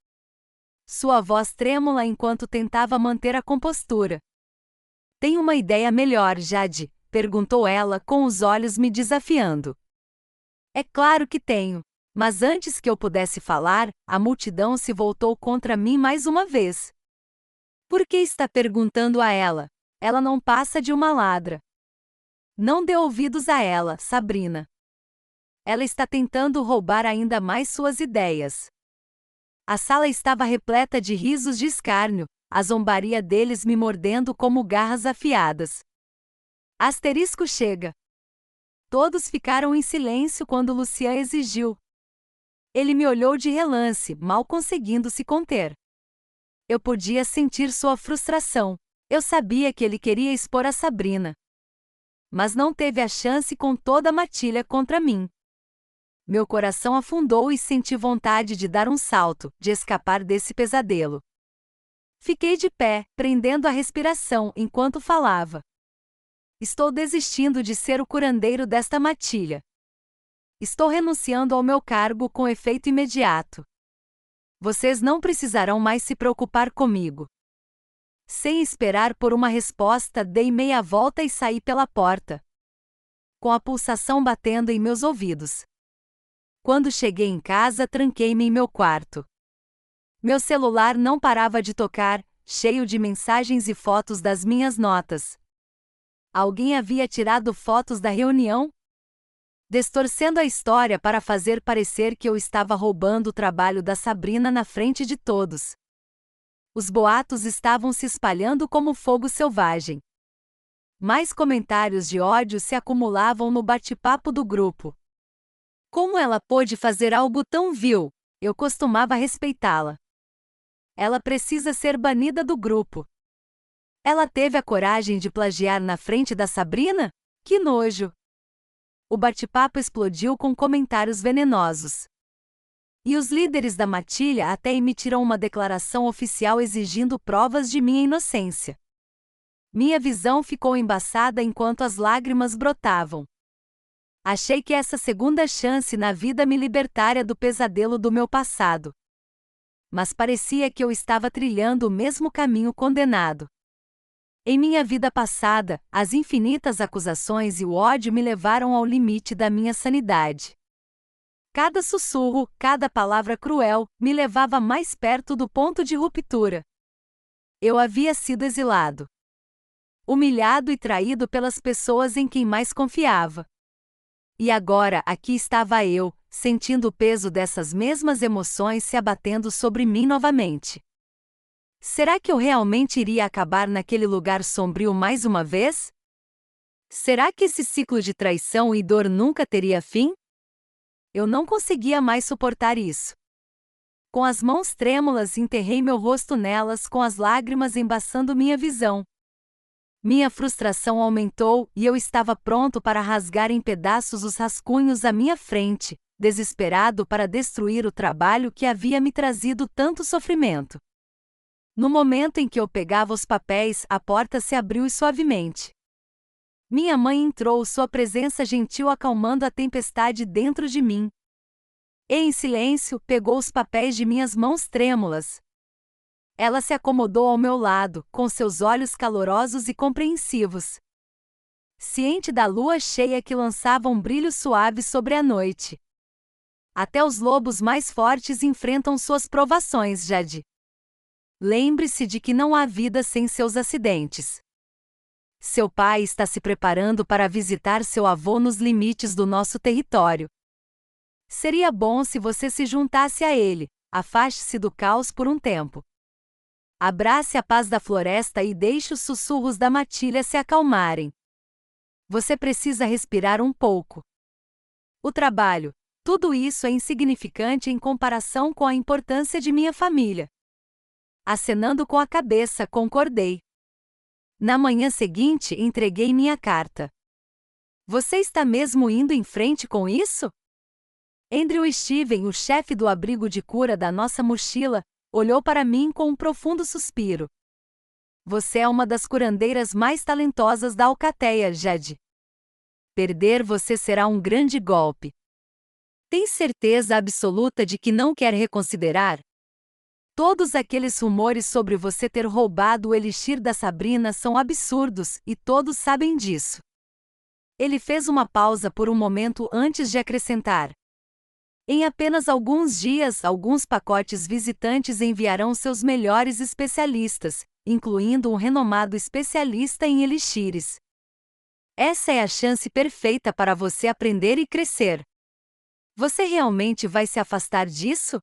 Sua voz trêmula enquanto tentava manter a compostura. Tem uma ideia melhor, Jade? Perguntou ela com os olhos me desafiando. É claro que tenho. Mas antes que eu pudesse falar, a multidão se voltou contra mim mais uma vez. Por que está perguntando a ela? Ela não passa de uma ladra. Não dê ouvidos a ela, Sabrina. Ela está tentando roubar ainda mais suas ideias. A sala estava repleta de risos de escárnio, a zombaria deles me mordendo como garras afiadas. Asterisco chega. Todos ficaram em silêncio quando Lucian exigiu. Ele me olhou de relance, mal conseguindo se conter. Eu podia sentir sua frustração. Eu sabia que ele queria expor a Sabrina. Mas não teve a chance com toda a matilha contra mim. Meu coração afundou e senti vontade de dar um salto, de escapar desse pesadelo. Fiquei de pé, prendendo a respiração enquanto falava. Estou desistindo de ser o curandeiro desta matilha. Estou renunciando ao meu cargo com efeito imediato. Vocês não precisarão mais se preocupar comigo. Sem esperar por uma resposta, dei meia volta e saí pela porta, com a pulsação batendo em meus ouvidos. Quando cheguei em casa, tranquei-me em meu quarto. Meu celular não parava de tocar, cheio de mensagens e fotos das minhas notas. Alguém havia tirado fotos da reunião? Distorcendo a história para fazer parecer que eu estava roubando o trabalho da Sabrina na frente de todos. Os boatos estavam se espalhando como fogo selvagem. Mais comentários de ódio se acumulavam no bate-papo do grupo. Como ela pôde fazer algo tão vil? Eu costumava respeitá-la. Ela precisa ser banida do grupo. Ela teve a coragem de plagiar na frente da Sabrina? Que nojo! O bate-papo explodiu com comentários venenosos. E os líderes da matilha até emitiram uma declaração oficial exigindo provas de minha inocência. Minha visão ficou embaçada enquanto as lágrimas brotavam. Achei que essa segunda chance na vida me libertaria do pesadelo do meu passado. Mas parecia que eu estava trilhando o mesmo caminho condenado. Em minha vida passada, as infinitas acusações e o ódio me levaram ao limite da minha sanidade. Cada sussurro, cada palavra cruel, me levava mais perto do ponto de ruptura. Eu havia sido exilado, humilhado e traído pelas pessoas em quem mais confiava. E agora aqui estava eu, sentindo o peso dessas mesmas emoções se abatendo sobre mim novamente. Será que eu realmente iria acabar naquele lugar sombrio mais uma vez? Será que esse ciclo de traição e dor nunca teria fim? Eu não conseguia mais suportar isso. Com as mãos trêmulas, enterrei meu rosto nelas, com as lágrimas embaçando minha visão. Minha frustração aumentou e eu estava pronto para rasgar em pedaços os rascunhos à minha frente, desesperado para destruir o trabalho que havia me trazido tanto sofrimento. No momento em que eu pegava os papéis, a porta se abriu suavemente. Minha mãe entrou, sua presença gentil acalmando a tempestade dentro de mim. E em silêncio, pegou os papéis de minhas mãos trêmulas. Ela se acomodou ao meu lado, com seus olhos calorosos e compreensivos. Ciente da lua cheia que lançava um brilho suave sobre a noite. Até os lobos mais fortes enfrentam suas provações, Jade. Lembre-se de que não há vida sem seus acidentes. Seu pai está se preparando para visitar seu avô nos limites do nosso território. Seria bom se você se juntasse a ele, afaste-se do caos por um tempo. Abrace a paz da floresta e deixe os sussurros da matilha se acalmarem. Você precisa respirar um pouco. O trabalho, tudo isso é insignificante em comparação com a importância de minha família. Acenando com a cabeça, concordei. Na manhã seguinte, entreguei minha carta. Você está mesmo indo em frente com isso? Andrew Steven, o chefe do abrigo de cura da nossa mochila, olhou para mim com um profundo suspiro. Você é uma das curandeiras mais talentosas da Alcateia, Jade. Perder você será um grande golpe. Tem certeza absoluta de que não quer reconsiderar? Todos aqueles rumores sobre você ter roubado o elixir da Sabrina são absurdos, e todos sabem disso. Ele fez uma pausa por um momento antes de acrescentar. Em apenas alguns dias, alguns pacotes visitantes enviarão seus melhores especialistas, incluindo um renomado especialista em elixires. Essa é a chance perfeita para você aprender e crescer. Você realmente vai se afastar disso?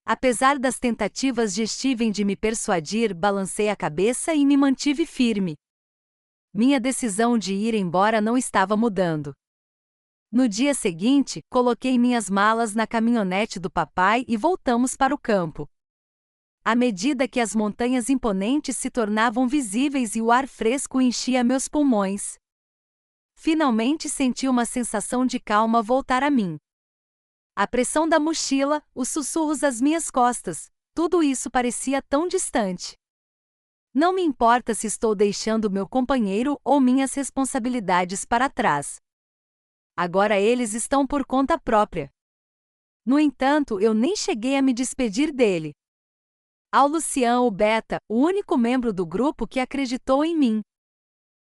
Apesar das tentativas de Steven de me persuadir, balancei a cabeça e me mantive firme. Minha decisão de ir embora não estava mudando. No dia seguinte, coloquei minhas malas na caminhonete do papai e voltamos para o campo. À medida que as montanhas imponentes se tornavam visíveis e o ar fresco enchia meus pulmões, finalmente senti uma sensação de calma voltar a mim. A pressão da mochila, os sussurros às minhas costas, tudo isso parecia tão distante. Não me importa se estou deixando meu companheiro ou minhas responsabilidades para trás. Agora eles estão por conta própria. No entanto, eu nem cheguei a me despedir dele. Ao Lucian, o Beta, o único membro do grupo que acreditou em mim.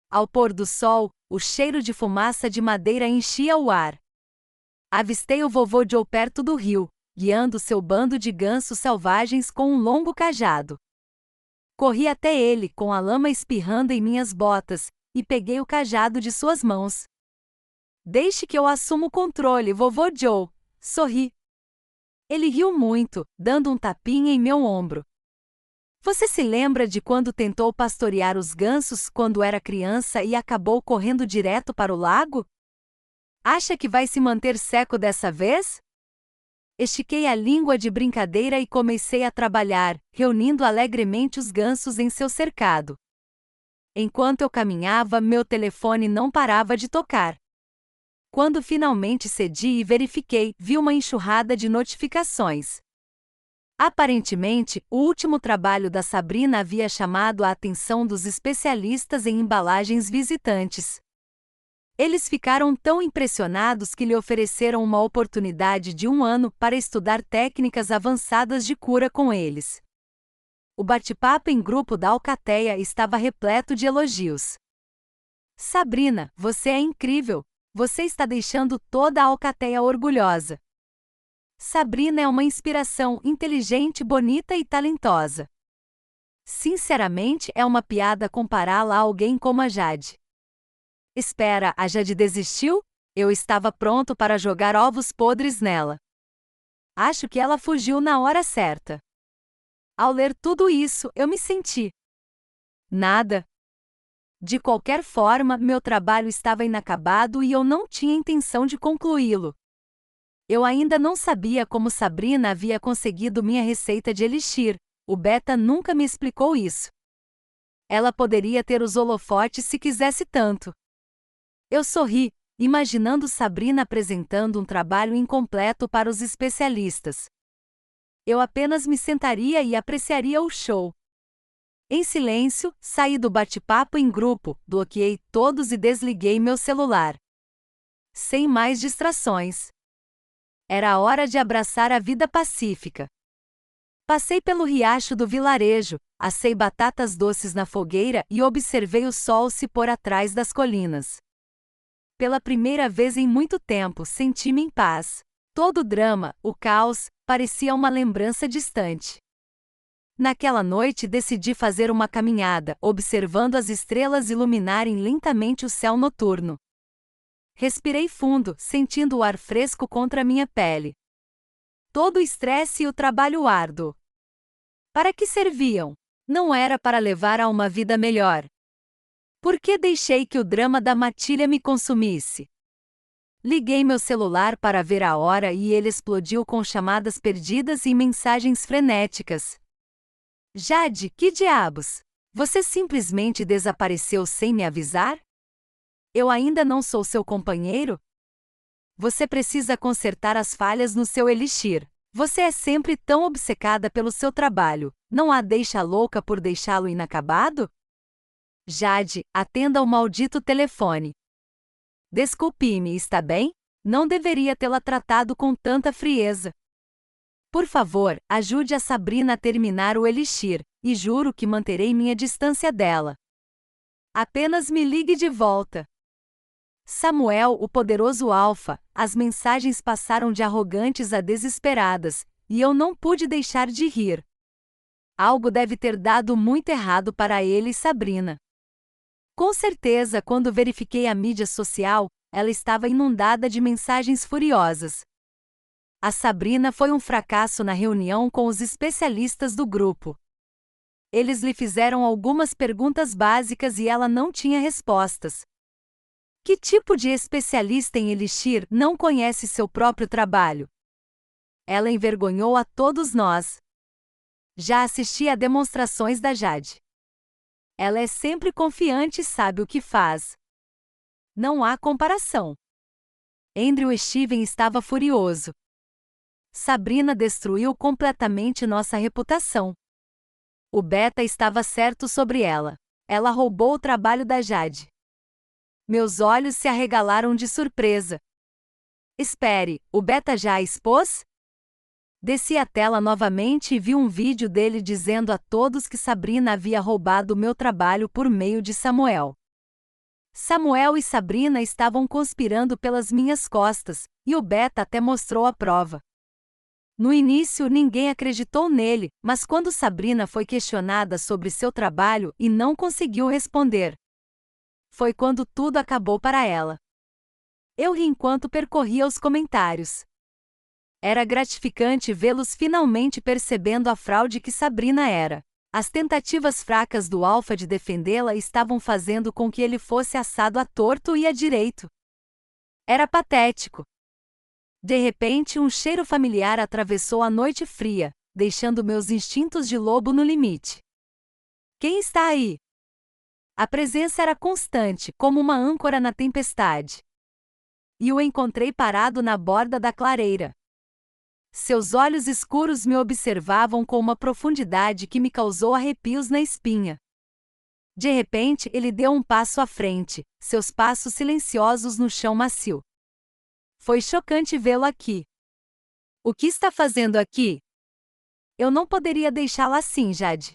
Ao pôr do sol, o cheiro de fumaça de madeira enchia o ar. Avistei o vovô Joe perto do rio, guiando seu bando de gansos selvagens com um longo cajado. Corri até ele, com a lama espirrando em minhas botas, e peguei o cajado de suas mãos. Deixe que eu assuma o controle, vovô Joe, sorri. Ele riu muito, dando um tapinha em meu ombro. Você se lembra de quando tentou pastorear os gansos quando era criança e acabou correndo direto para o lago? Acha que vai se manter seco dessa vez? Estiquei a língua de brincadeira e comecei a trabalhar, reunindo alegremente os gansos em seu cercado. Enquanto eu caminhava, meu telefone não parava de tocar. Quando finalmente cedi e verifiquei, vi uma enxurrada de notificações. Aparentemente, o último trabalho da Sabrina havia chamado a atenção dos especialistas em embalagens visitantes. Eles ficaram tão impressionados que lhe ofereceram uma oportunidade de 1 ano para estudar técnicas avançadas de cura com eles. O bate-papo em grupo da Alcateia estava repleto de elogios. Sabrina, você é incrível! Você está deixando toda a Alcateia orgulhosa. Sabrina é uma inspiração, inteligente, bonita e talentosa. Sinceramente, é uma piada compará-la a alguém como a Jade. Espera, a Jade desistiu? Eu estava pronto para jogar ovos podres nela. Acho que ela fugiu na hora certa. Ao ler tudo isso, eu me senti nada. De qualquer forma, meu trabalho estava inacabado e eu não tinha intenção de concluí-lo. Eu ainda não sabia como Sabrina havia conseguido minha receita de elixir, o Beta nunca me explicou isso. Ela poderia ter os holofotes se quisesse tanto. Eu sorri, imaginando Sabrina apresentando um trabalho incompleto para os especialistas. Eu apenas me sentaria e apreciaria o show. Em silêncio, saí do bate-papo em grupo, bloqueei todos e desliguei meu celular. Sem mais distrações. Era a hora de abraçar a vida pacífica. Passei pelo riacho do vilarejo, assei batatas doces na fogueira e observei o sol se pôr atrás das colinas. Pela primeira vez em muito tempo, senti-me em paz. Todo o drama, o caos, parecia uma lembrança distante. Naquela noite decidi fazer uma caminhada, observando as estrelas iluminarem lentamente o céu noturno. Respirei fundo, sentindo o ar fresco contra minha pele. Todo o estresse e o trabalho árduo. Para que serviam? Não era para levar a uma vida melhor. Por que deixei que o drama da matilha me consumisse? Liguei meu celular para ver a hora e ele explodiu com chamadas perdidas e mensagens frenéticas. Jade, que diabos? Você simplesmente desapareceu sem me avisar? Eu ainda não sou seu companheiro? Você precisa consertar as falhas no seu elixir. Você é sempre tão obcecada pelo seu trabalho, não há deixa louca por deixá-lo inacabado? Jade, atenda o maldito telefone. Desculpe-me, está bem? Não deveria tê-la tratado com tanta frieza. Por favor, ajude a Sabrina a terminar o elixir, e juro que manterei minha distância dela. Apenas me ligue de volta. Samuel, o poderoso Alfa, as mensagens passaram de arrogantes a desesperadas, e eu não pude deixar de rir. Algo deve ter dado muito errado para ele e Sabrina. Com certeza, quando verifiquei a mídia social, ela estava inundada de mensagens furiosas. A Sabrina foi um fracasso na reunião com os especialistas do grupo. Eles lhe fizeram algumas perguntas básicas e ela não tinha respostas. Que tipo de especialista em elixir não conhece seu próprio trabalho? Ela envergonhou a todos nós. Já assisti a demonstrações da Jade. Ela é sempre confiante e sabe o que faz. Não há comparação. Andrew Steven estava furioso. Sabrina destruiu completamente nossa reputação. O Beta estava certo sobre ela. Ela roubou o trabalho da Jade. Meus olhos se arregalaram de surpresa. Espere, o Beta já a expôs? Desci a tela novamente e vi um vídeo dele dizendo a todos que Sabrina havia roubado meu trabalho por meio de Samuel. Samuel e Sabrina estavam conspirando pelas minhas costas, e o beta até mostrou a prova. No início ninguém acreditou nele, mas quando Sabrina foi questionada sobre seu trabalho e não conseguiu responder, foi quando tudo acabou para ela. Eu ri enquanto percorria os comentários. Era gratificante vê-los finalmente percebendo a fraude que Sabrina era. As tentativas fracas do Alpha de defendê-la estavam fazendo com que ele fosse assado à torto e à direito. Era patético. De repente, um cheiro familiar atravessou a noite fria, deixando meus instintos de lobo no limite. Quem está aí? A presença era constante, como uma âncora na tempestade. E o encontrei parado na borda da clareira. Seus olhos escuros me observavam com uma profundidade que me causou arrepios na espinha. De repente, ele deu um passo à frente, seus passos silenciosos no chão macio. Foi chocante vê-lo aqui. O que está fazendo aqui? Eu não poderia deixá-la assim, Jade.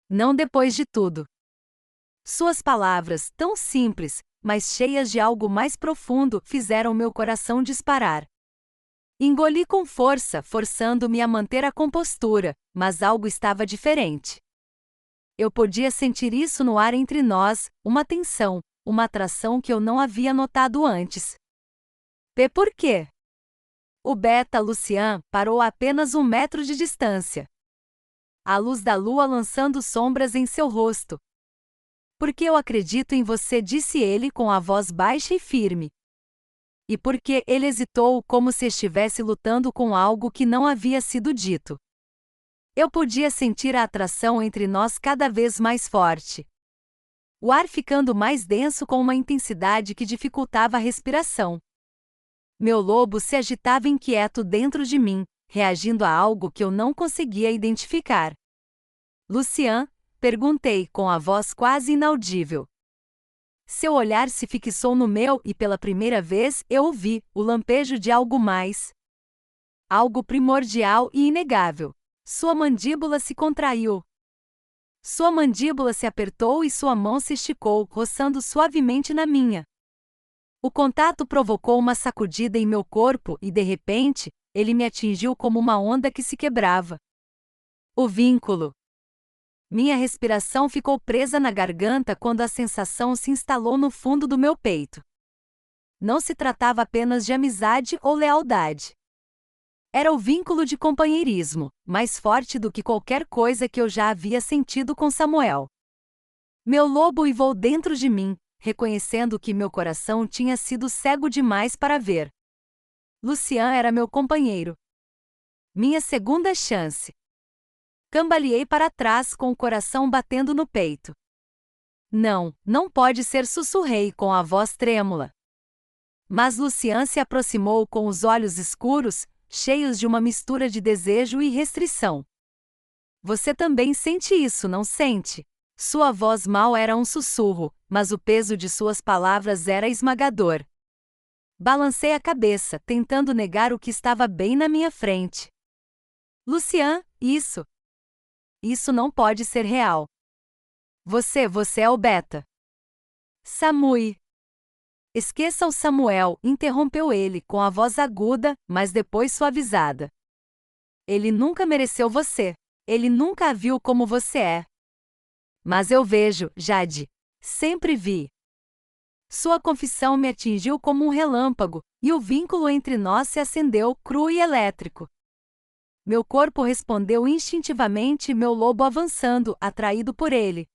Não depois de tudo. Suas palavras, tão simples, mas cheias de algo mais profundo, fizeram meu coração disparar. Engoli com força, forçando-me a manter a compostura, mas algo estava diferente. Eu podia sentir isso no ar entre nós, uma tensão, uma atração que eu não havia notado antes. Por quê? O beta Lucian parou a apenas 1 metro de distância. A luz da lua lançando sombras em seu rosto. Porque eu acredito em você, disse ele com a voz baixa e firme. E porque ele hesitou como se estivesse lutando com algo que não havia sido dito. Eu podia sentir a atração entre nós cada vez mais forte. O ar ficando mais denso com uma intensidade que dificultava a respiração. Meu lobo se agitava inquieto dentro de mim, reagindo a algo que eu não conseguia identificar. Lucian? Perguntei com a voz quase inaudível. Seu olhar se fixou no meu e pela primeira vez eu ouvi o lampejo de algo mais. Algo primordial e inegável. Sua mandíbula se contraiu. Sua mandíbula se apertou e sua mão se esticou, roçando suavemente na minha. O contato provocou uma sacudida em meu corpo e, de repente, ele me atingiu como uma onda que se quebrava. O vínculo. Minha respiração ficou presa na garganta quando a sensação se instalou no fundo do meu peito. Não se tratava apenas de amizade ou lealdade. Era o vínculo de companheirismo, mais forte do que qualquer coisa que eu já havia sentido com Samuel. Meu lobo uivou dentro de mim, reconhecendo que meu coração tinha sido cego demais para ver. Lucian era meu companheiro. Minha segunda chance. Cambaleei para trás com o coração batendo no peito. Não, não pode ser, sussurrei com a voz trêmula. Mas Lucian se aproximou com os olhos escuros, cheios de uma mistura de desejo e restrição. Você também sente isso, não sente? Sua voz mal era um sussurro, mas o peso de suas palavras era esmagador. Balancei a cabeça, tentando negar o que estava bem na minha frente. Lucian, Isso não pode ser real. Você é o beta. Samui. Esqueça o Samuel, interrompeu ele com a voz aguda, mas depois suavizada. Ele nunca mereceu você. Ele nunca a viu como você é. Mas eu vejo, Jade. Sempre vi. Sua confissão me atingiu como um relâmpago, e o vínculo entre nós se acendeu, cru e elétrico. Meu corpo respondeu instintivamente, meu lobo avançando, atraído por ele.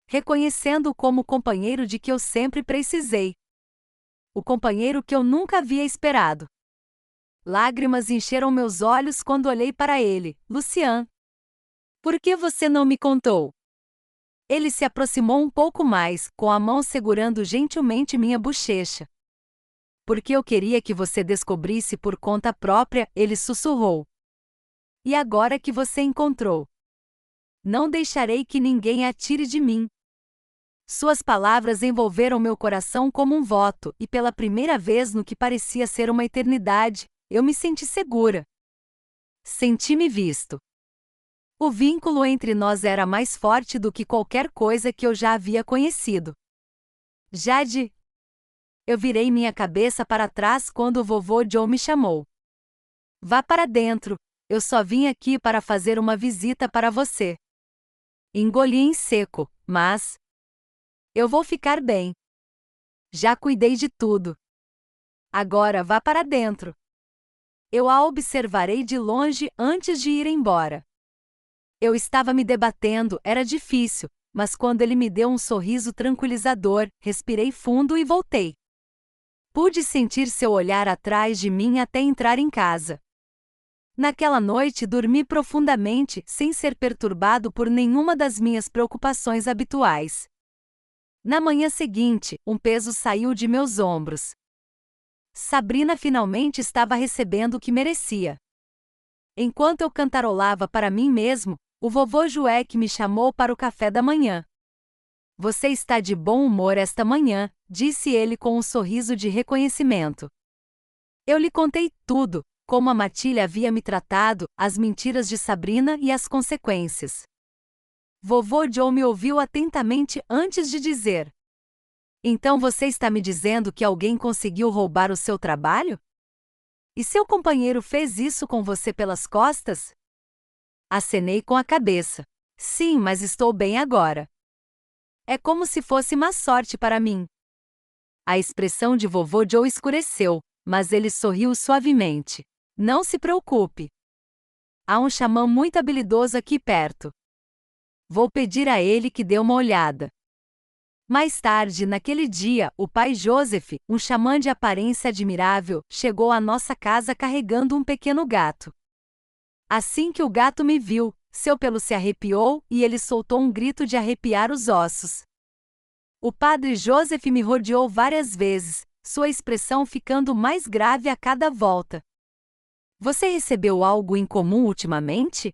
Reconhecendo-o como o companheiro de que eu sempre precisei. O companheiro que eu nunca havia esperado. Lágrimas encheram meus olhos quando olhei para ele. Lucian. Por que você não me contou? Ele se aproximou um pouco mais, com a mão segurando gentilmente minha bochecha. Porque eu queria que você descobrisse por conta própria, ele sussurrou. E agora que você encontrou? Não deixarei que ninguém a tire de mim. Suas palavras envolveram meu coração como um voto, e pela primeira vez no que parecia ser uma eternidade, eu me senti segura. Senti-me visto. O vínculo entre nós era mais forte do que qualquer coisa que eu já havia conhecido. Jade. Eu virei minha cabeça para trás quando o vovô Joe me chamou. Vá para dentro, eu só vim aqui para fazer uma visita para você. Engoli em seco, mas... Eu vou ficar bem. Já cuidei de tudo. Agora vá para dentro. Eu a observarei de longe antes de ir embora. Eu estava me debatendo, era difícil, mas quando ele me deu um sorriso tranquilizador, respirei fundo e voltei. Pude sentir seu olhar atrás de mim até entrar em casa. Naquela noite dormi profundamente, sem ser perturbado por nenhuma das minhas preocupações habituais. Na manhã seguinte, um peso saiu de meus ombros. Sabrina finalmente estava recebendo o que merecia. Enquanto eu cantarolava para mim mesmo, o vovô Joek me chamou para o café da manhã. Você está de bom humor esta manhã, disse ele com um sorriso de reconhecimento. Eu lhe contei tudo, como a Matilha havia me tratado, as mentiras de Sabrina e as consequências. Vovô Joe me ouviu atentamente antes de dizer: Então você está me dizendo que alguém conseguiu roubar o seu trabalho? E seu companheiro fez isso com você pelas costas? Acenei com a cabeça. Sim, mas estou bem agora. É como se fosse má sorte para mim. A expressão de vovô Joe escureceu, mas ele sorriu suavemente. Não se preocupe. Há um xamã muito habilidoso aqui perto. Vou pedir a ele que dê uma olhada. Mais tarde, naquele dia, o pai Joseph, um xamã de aparência admirável, chegou à nossa casa carregando um pequeno gato. Assim que o gato me viu, seu pelo se arrepiou e ele soltou um grito de arrepiar os ossos. O padre Joseph me rodeou várias vezes, sua expressão ficando mais grave a cada volta. Você recebeu algo incomum ultimamente?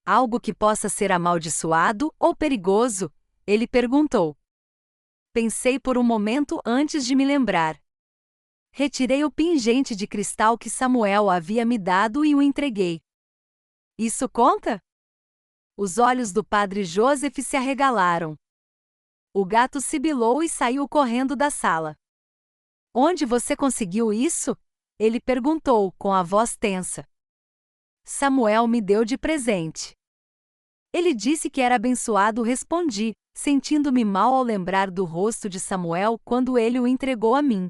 Algo que possa ser amaldiçoado ou perigoso? Ele perguntou. Pensei por um momento antes de me lembrar. Retirei o pingente de cristal que Samuel havia me dado e o entreguei. Isso conta? Os olhos do padre Joseph se arregalaram. O gato sibilou e saiu correndo da sala. Onde você conseguiu isso? Ele perguntou, com a voz tensa. Samuel me deu de presente. Ele disse que era abençoado, respondi, sentindo-me mal ao lembrar do rosto de Samuel quando ele o entregou a mim.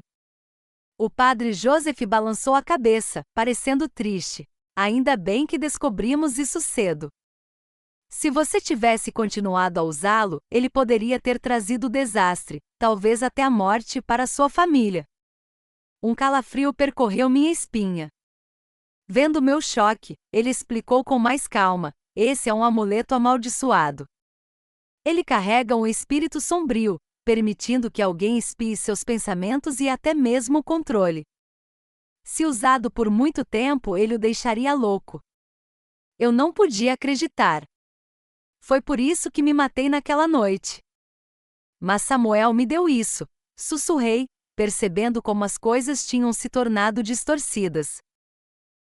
O padre Joseph balançou a cabeça, parecendo triste. Ainda bem que descobrimos isso cedo. Se você tivesse continuado a usá-lo, ele poderia ter trazido desastre, talvez até a morte, para sua família. Um calafrio percorreu minha espinha. Vendo meu choque, ele explicou com mais calma: esse é um amuleto amaldiçoado. Ele carrega um espírito sombrio, permitindo que alguém espie seus pensamentos e até mesmo o controle. Se usado por muito tempo, ele o deixaria louco. Eu não podia acreditar. Foi por isso que me matei naquela noite. Mas Samuel me deu isso, sussurrei, percebendo como as coisas tinham se tornado distorcidas.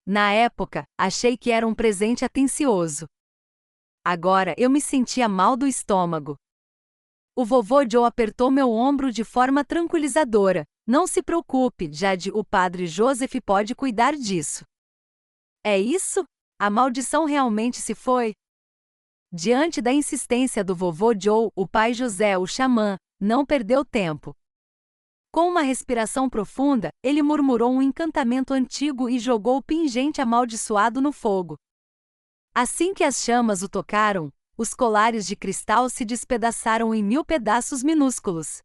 Na época, achei que era um presente atencioso. Agora eu me sentia mal do estômago. O vovô Joe apertou meu ombro de forma tranquilizadora. Não se preocupe, Jade, o padre Joseph pode cuidar disso. É isso? A maldição realmente se foi? Diante da insistência do vovô Joe, o pai José, o xamã, não perdeu tempo. Com uma respiração profunda, ele murmurou um encantamento antigo e jogou o pingente amaldiçoado no fogo. Assim que as chamas o tocaram, os colares de cristal se despedaçaram em 1000 pedaços minúsculos.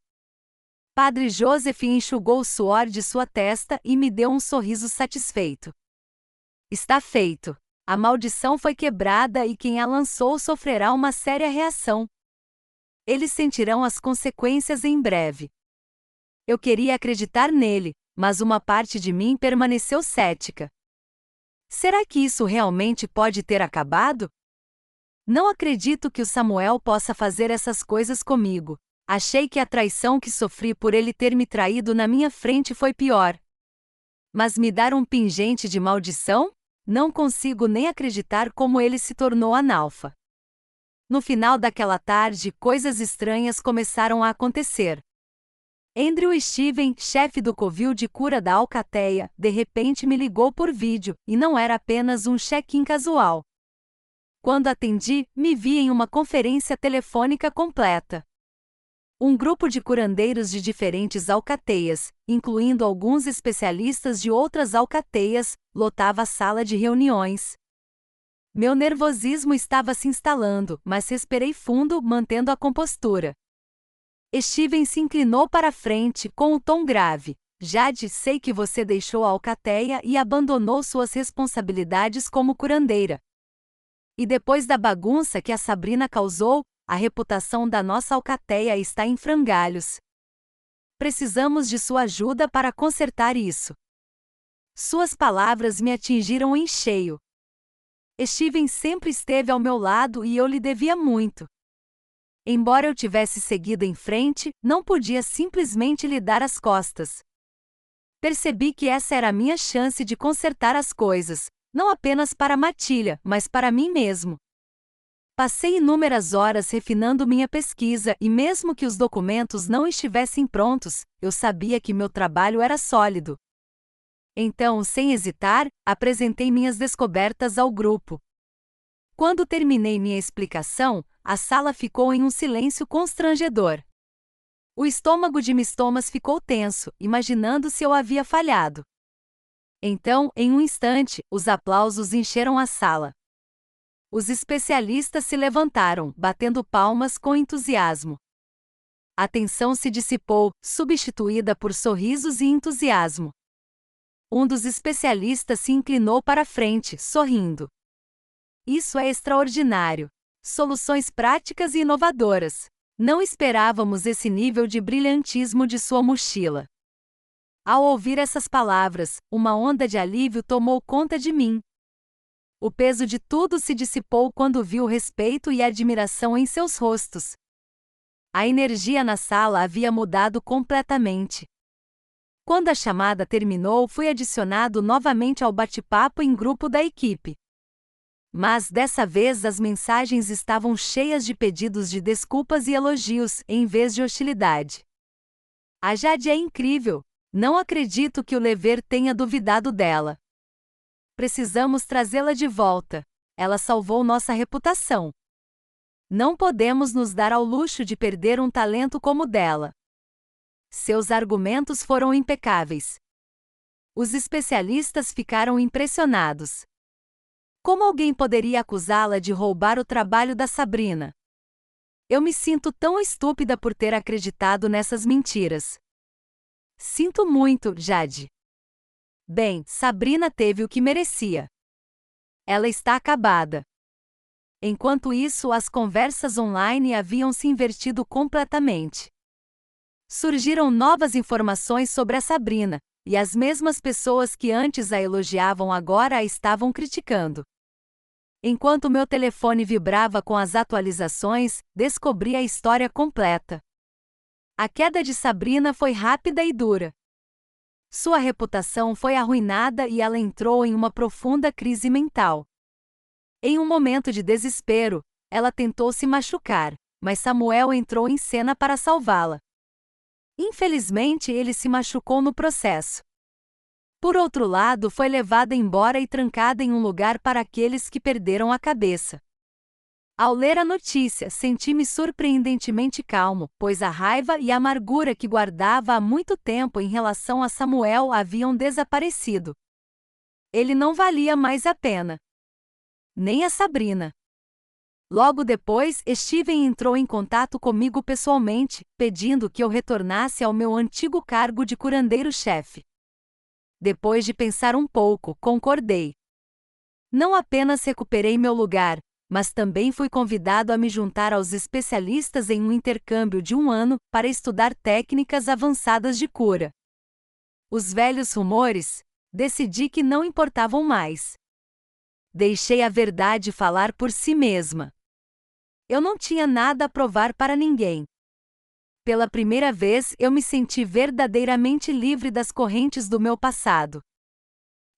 Padre Joseph enxugou o suor de sua testa e me deu um sorriso satisfeito. Está feito. A maldição foi quebrada e quem a lançou sofrerá uma séria reação. Eles sentirão as consequências em breve. Eu queria acreditar nele, mas uma parte de mim permaneceu cética. Será que isso realmente pode ter acabado? Não acredito que o Samuel possa fazer essas coisas comigo. Achei que a traição que sofri por ele ter me traído na minha frente foi pior. Mas me dar um pingente de maldição? Não consigo nem acreditar como ele se tornou analfa. No final daquela tarde, coisas estranhas começaram a acontecer. Andrew Steven, chefe do covil de cura da Alcateia, de repente me ligou por vídeo, e não era apenas um check-in casual. Quando atendi, me vi em uma conferência telefônica completa. Um grupo de curandeiros de diferentes alcateias, incluindo alguns especialistas de outras alcateias, lotava a sala de reuniões. Meu nervosismo estava se instalando, mas respirei fundo, mantendo a compostura. Steven se inclinou para a frente, com um tom grave. Jade, sei que você deixou a alcateia e abandonou suas responsabilidades como curandeira. E depois da bagunça que a Sabrina causou, a reputação da nossa alcateia está em frangalhos. Precisamos de sua ajuda para consertar isso. Suas palavras me atingiram em cheio. Steven sempre esteve ao meu lado e eu lhe devia muito. Embora eu tivesse seguido em frente, não podia simplesmente lhe dar as costas. Percebi que essa era a minha chance de consertar as coisas, não apenas para Matilha, mas para mim mesmo. Passei inúmeras horas refinando minha pesquisa e mesmo que os documentos não estivessem prontos, eu sabia que meu trabalho era sólido. Então, sem hesitar, apresentei minhas descobertas ao grupo. Quando terminei minha explicação, a sala ficou em um silêncio constrangedor. O estômago de Miss Thomas ficou tenso, imaginando se eu havia falhado. Então, em um instante, os aplausos encheram a sala. Os especialistas se levantaram, batendo palmas com entusiasmo. A tensão se dissipou, substituída por sorrisos e entusiasmo. Um dos especialistas se inclinou para a frente, sorrindo. Isso é extraordinário. Soluções práticas e inovadoras. Não esperávamos esse nível de brilhantismo de sua mochila. Ao ouvir essas palavras, uma onda de alívio tomou conta de mim. O peso de tudo se dissipou quando vi o respeito e a admiração em seus rostos. A energia na sala havia mudado completamente. Quando a chamada terminou, fui adicionado novamente ao bate-papo em grupo da equipe. Mas dessa vez as mensagens estavam cheias de pedidos de desculpas e elogios, em vez de hostilidade. A Jade é incrível. Não acredito que o Lever tenha duvidado dela. Precisamos trazê-la de volta. Ela salvou nossa reputação. Não podemos nos dar ao luxo de perder um talento como o dela. Seus argumentos foram impecáveis. Os especialistas ficaram impressionados. Como alguém poderia acusá-la de roubar o trabalho da Sabrina? Eu me sinto tão estúpida por ter acreditado nessas mentiras. Sinto muito, Jade. Bem, Sabrina teve o que merecia. Ela está acabada. Enquanto isso, as conversas online haviam se invertido completamente. Surgiram novas informações sobre a Sabrina, e as mesmas pessoas que antes a elogiavam agora a estavam criticando. Enquanto meu telefone vibrava com as atualizações, descobri a história completa. A queda de Sabrina foi rápida e dura. Sua reputação foi arruinada e ela entrou em uma profunda crise mental. Em um momento de desespero, ela tentou se machucar, mas Samuel entrou em cena para salvá-la. Infelizmente, ele se machucou no processo. Por outro lado, foi levada embora e trancada em um lugar para aqueles que perderam a cabeça. Ao ler a notícia, senti-me surpreendentemente calmo, pois a raiva e a amargura que guardava há muito tempo em relação a Samuel haviam desaparecido. Ele não valia mais a pena. Nem a Sabrina. Logo depois, Steven entrou em contato comigo pessoalmente, pedindo que eu retornasse ao meu antigo cargo de curandeiro-chefe. Depois de pensar um pouco, concordei. Não apenas recuperei meu lugar, mas também fui convidado a me juntar aos especialistas em um intercâmbio de 1 ano para estudar técnicas avançadas de cura. Os velhos rumores, decidi que não importavam mais. Deixei a verdade falar por si mesma. Eu não tinha nada a provar para ninguém. Pela primeira vez, eu me senti verdadeiramente livre das correntes do meu passado.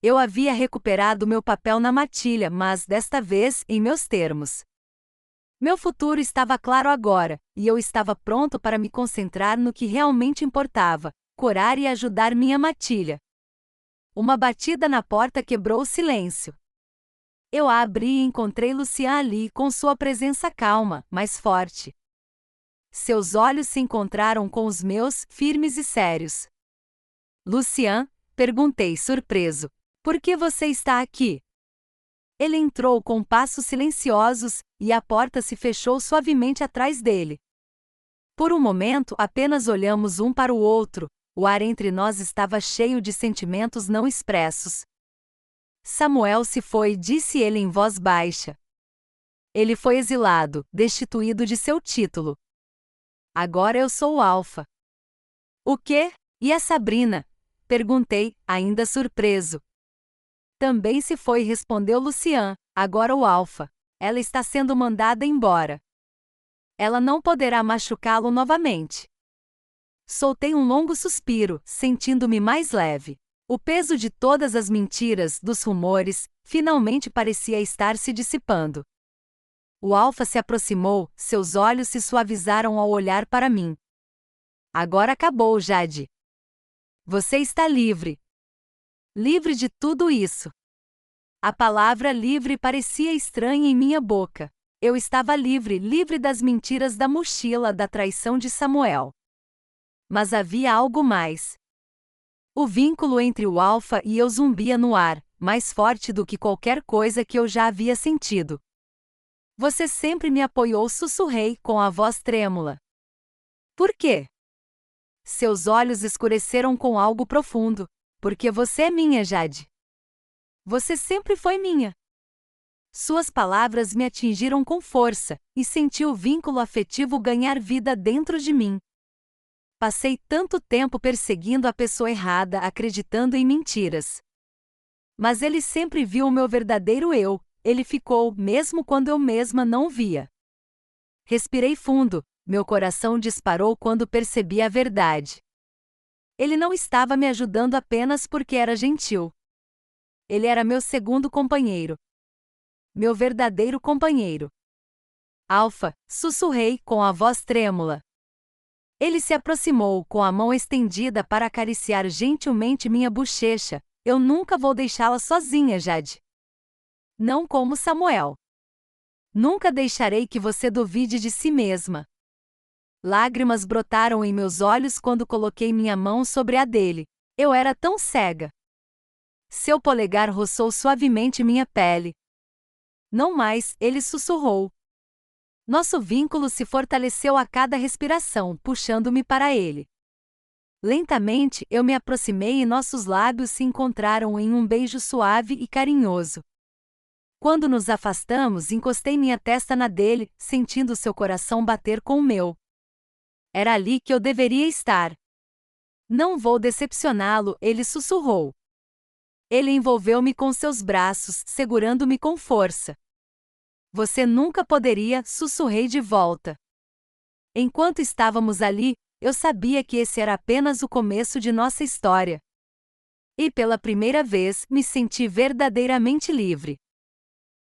Eu havia recuperado meu papel na matilha, mas desta vez em meus termos. Meu futuro estava claro agora, e eu estava pronto para me concentrar no que realmente importava: curar e ajudar minha matilha. Uma batida na porta quebrou o silêncio. Eu a abri e encontrei Lucian ali com sua presença calma, mas forte. Seus olhos se encontraram com os meus, firmes e sérios. Lucian, perguntei surpreso, por que você está aqui? Ele entrou com passos silenciosos, e a porta se fechou suavemente atrás dele. Por um momento apenas olhamos um para o outro, o ar entre nós estava cheio de sentimentos não expressos. Samuel se foi, disse ele em voz baixa. Ele foi exilado, destituído de seu título. Agora eu sou o Alfa. O quê? E a Sabrina? Perguntei, ainda surpreso. Também se foi, respondeu Lucian, agora o Alfa. Ela está sendo mandada embora. Ela não poderá machucá-lo novamente. Soltei um longo suspiro, sentindo-me mais leve. O peso de todas as mentiras, dos rumores, finalmente parecia estar se dissipando. O Alfa se aproximou, seus olhos se suavizaram ao olhar para mim. Agora acabou, Jade. Você está livre. Livre de tudo isso. A palavra livre parecia estranha em minha boca. Eu estava livre, livre das mentiras da mochila, da traição de Samuel. Mas havia algo mais. O vínculo entre o Alfa e eu zumbia no ar, mais forte do que qualquer coisa que eu já havia sentido. Você sempre me apoiou, sussurrei com a voz trêmula. Por quê? Seus olhos escureceram com algo profundo. Porque você é minha, Jade. Você sempre foi minha. Suas palavras me atingiram com força, e senti o vínculo afetivo ganhar vida dentro de mim. Passei tanto tempo perseguindo a pessoa errada, acreditando em mentiras. Mas ele sempre viu o meu verdadeiro eu, ele ficou, mesmo quando eu mesma não via. Respirei fundo, meu coração disparou quando percebi a verdade. Ele não estava me ajudando apenas porque era gentil. Ele era meu segundo companheiro. Meu verdadeiro companheiro. Alfa, sussurrei com a voz trêmula. Ele se aproximou com a mão estendida para acariciar gentilmente minha bochecha. Eu nunca vou deixá-la sozinha, Jade. Não como Samuel. Nunca deixarei que você duvide de si mesma. Lágrimas brotaram em meus olhos quando coloquei minha mão sobre a dele. Eu era tão cega. Seu polegar roçou suavemente minha pele. Não mais, ele sussurrou. Nosso vínculo se fortaleceu a cada respiração, puxando-me para ele. Lentamente, eu me aproximei e nossos lábios se encontraram em um beijo suave e carinhoso. Quando nos afastamos, encostei minha testa na dele, sentindo seu coração bater com o meu. Era ali que eu deveria estar. Não vou decepcioná-lo, ele sussurrou. Ele envolveu-me com seus braços, segurando-me com força. Você nunca poderia, sussurrei de volta. Enquanto estávamos ali, eu sabia que esse era apenas o começo de nossa história. E pela primeira vez, me senti verdadeiramente livre.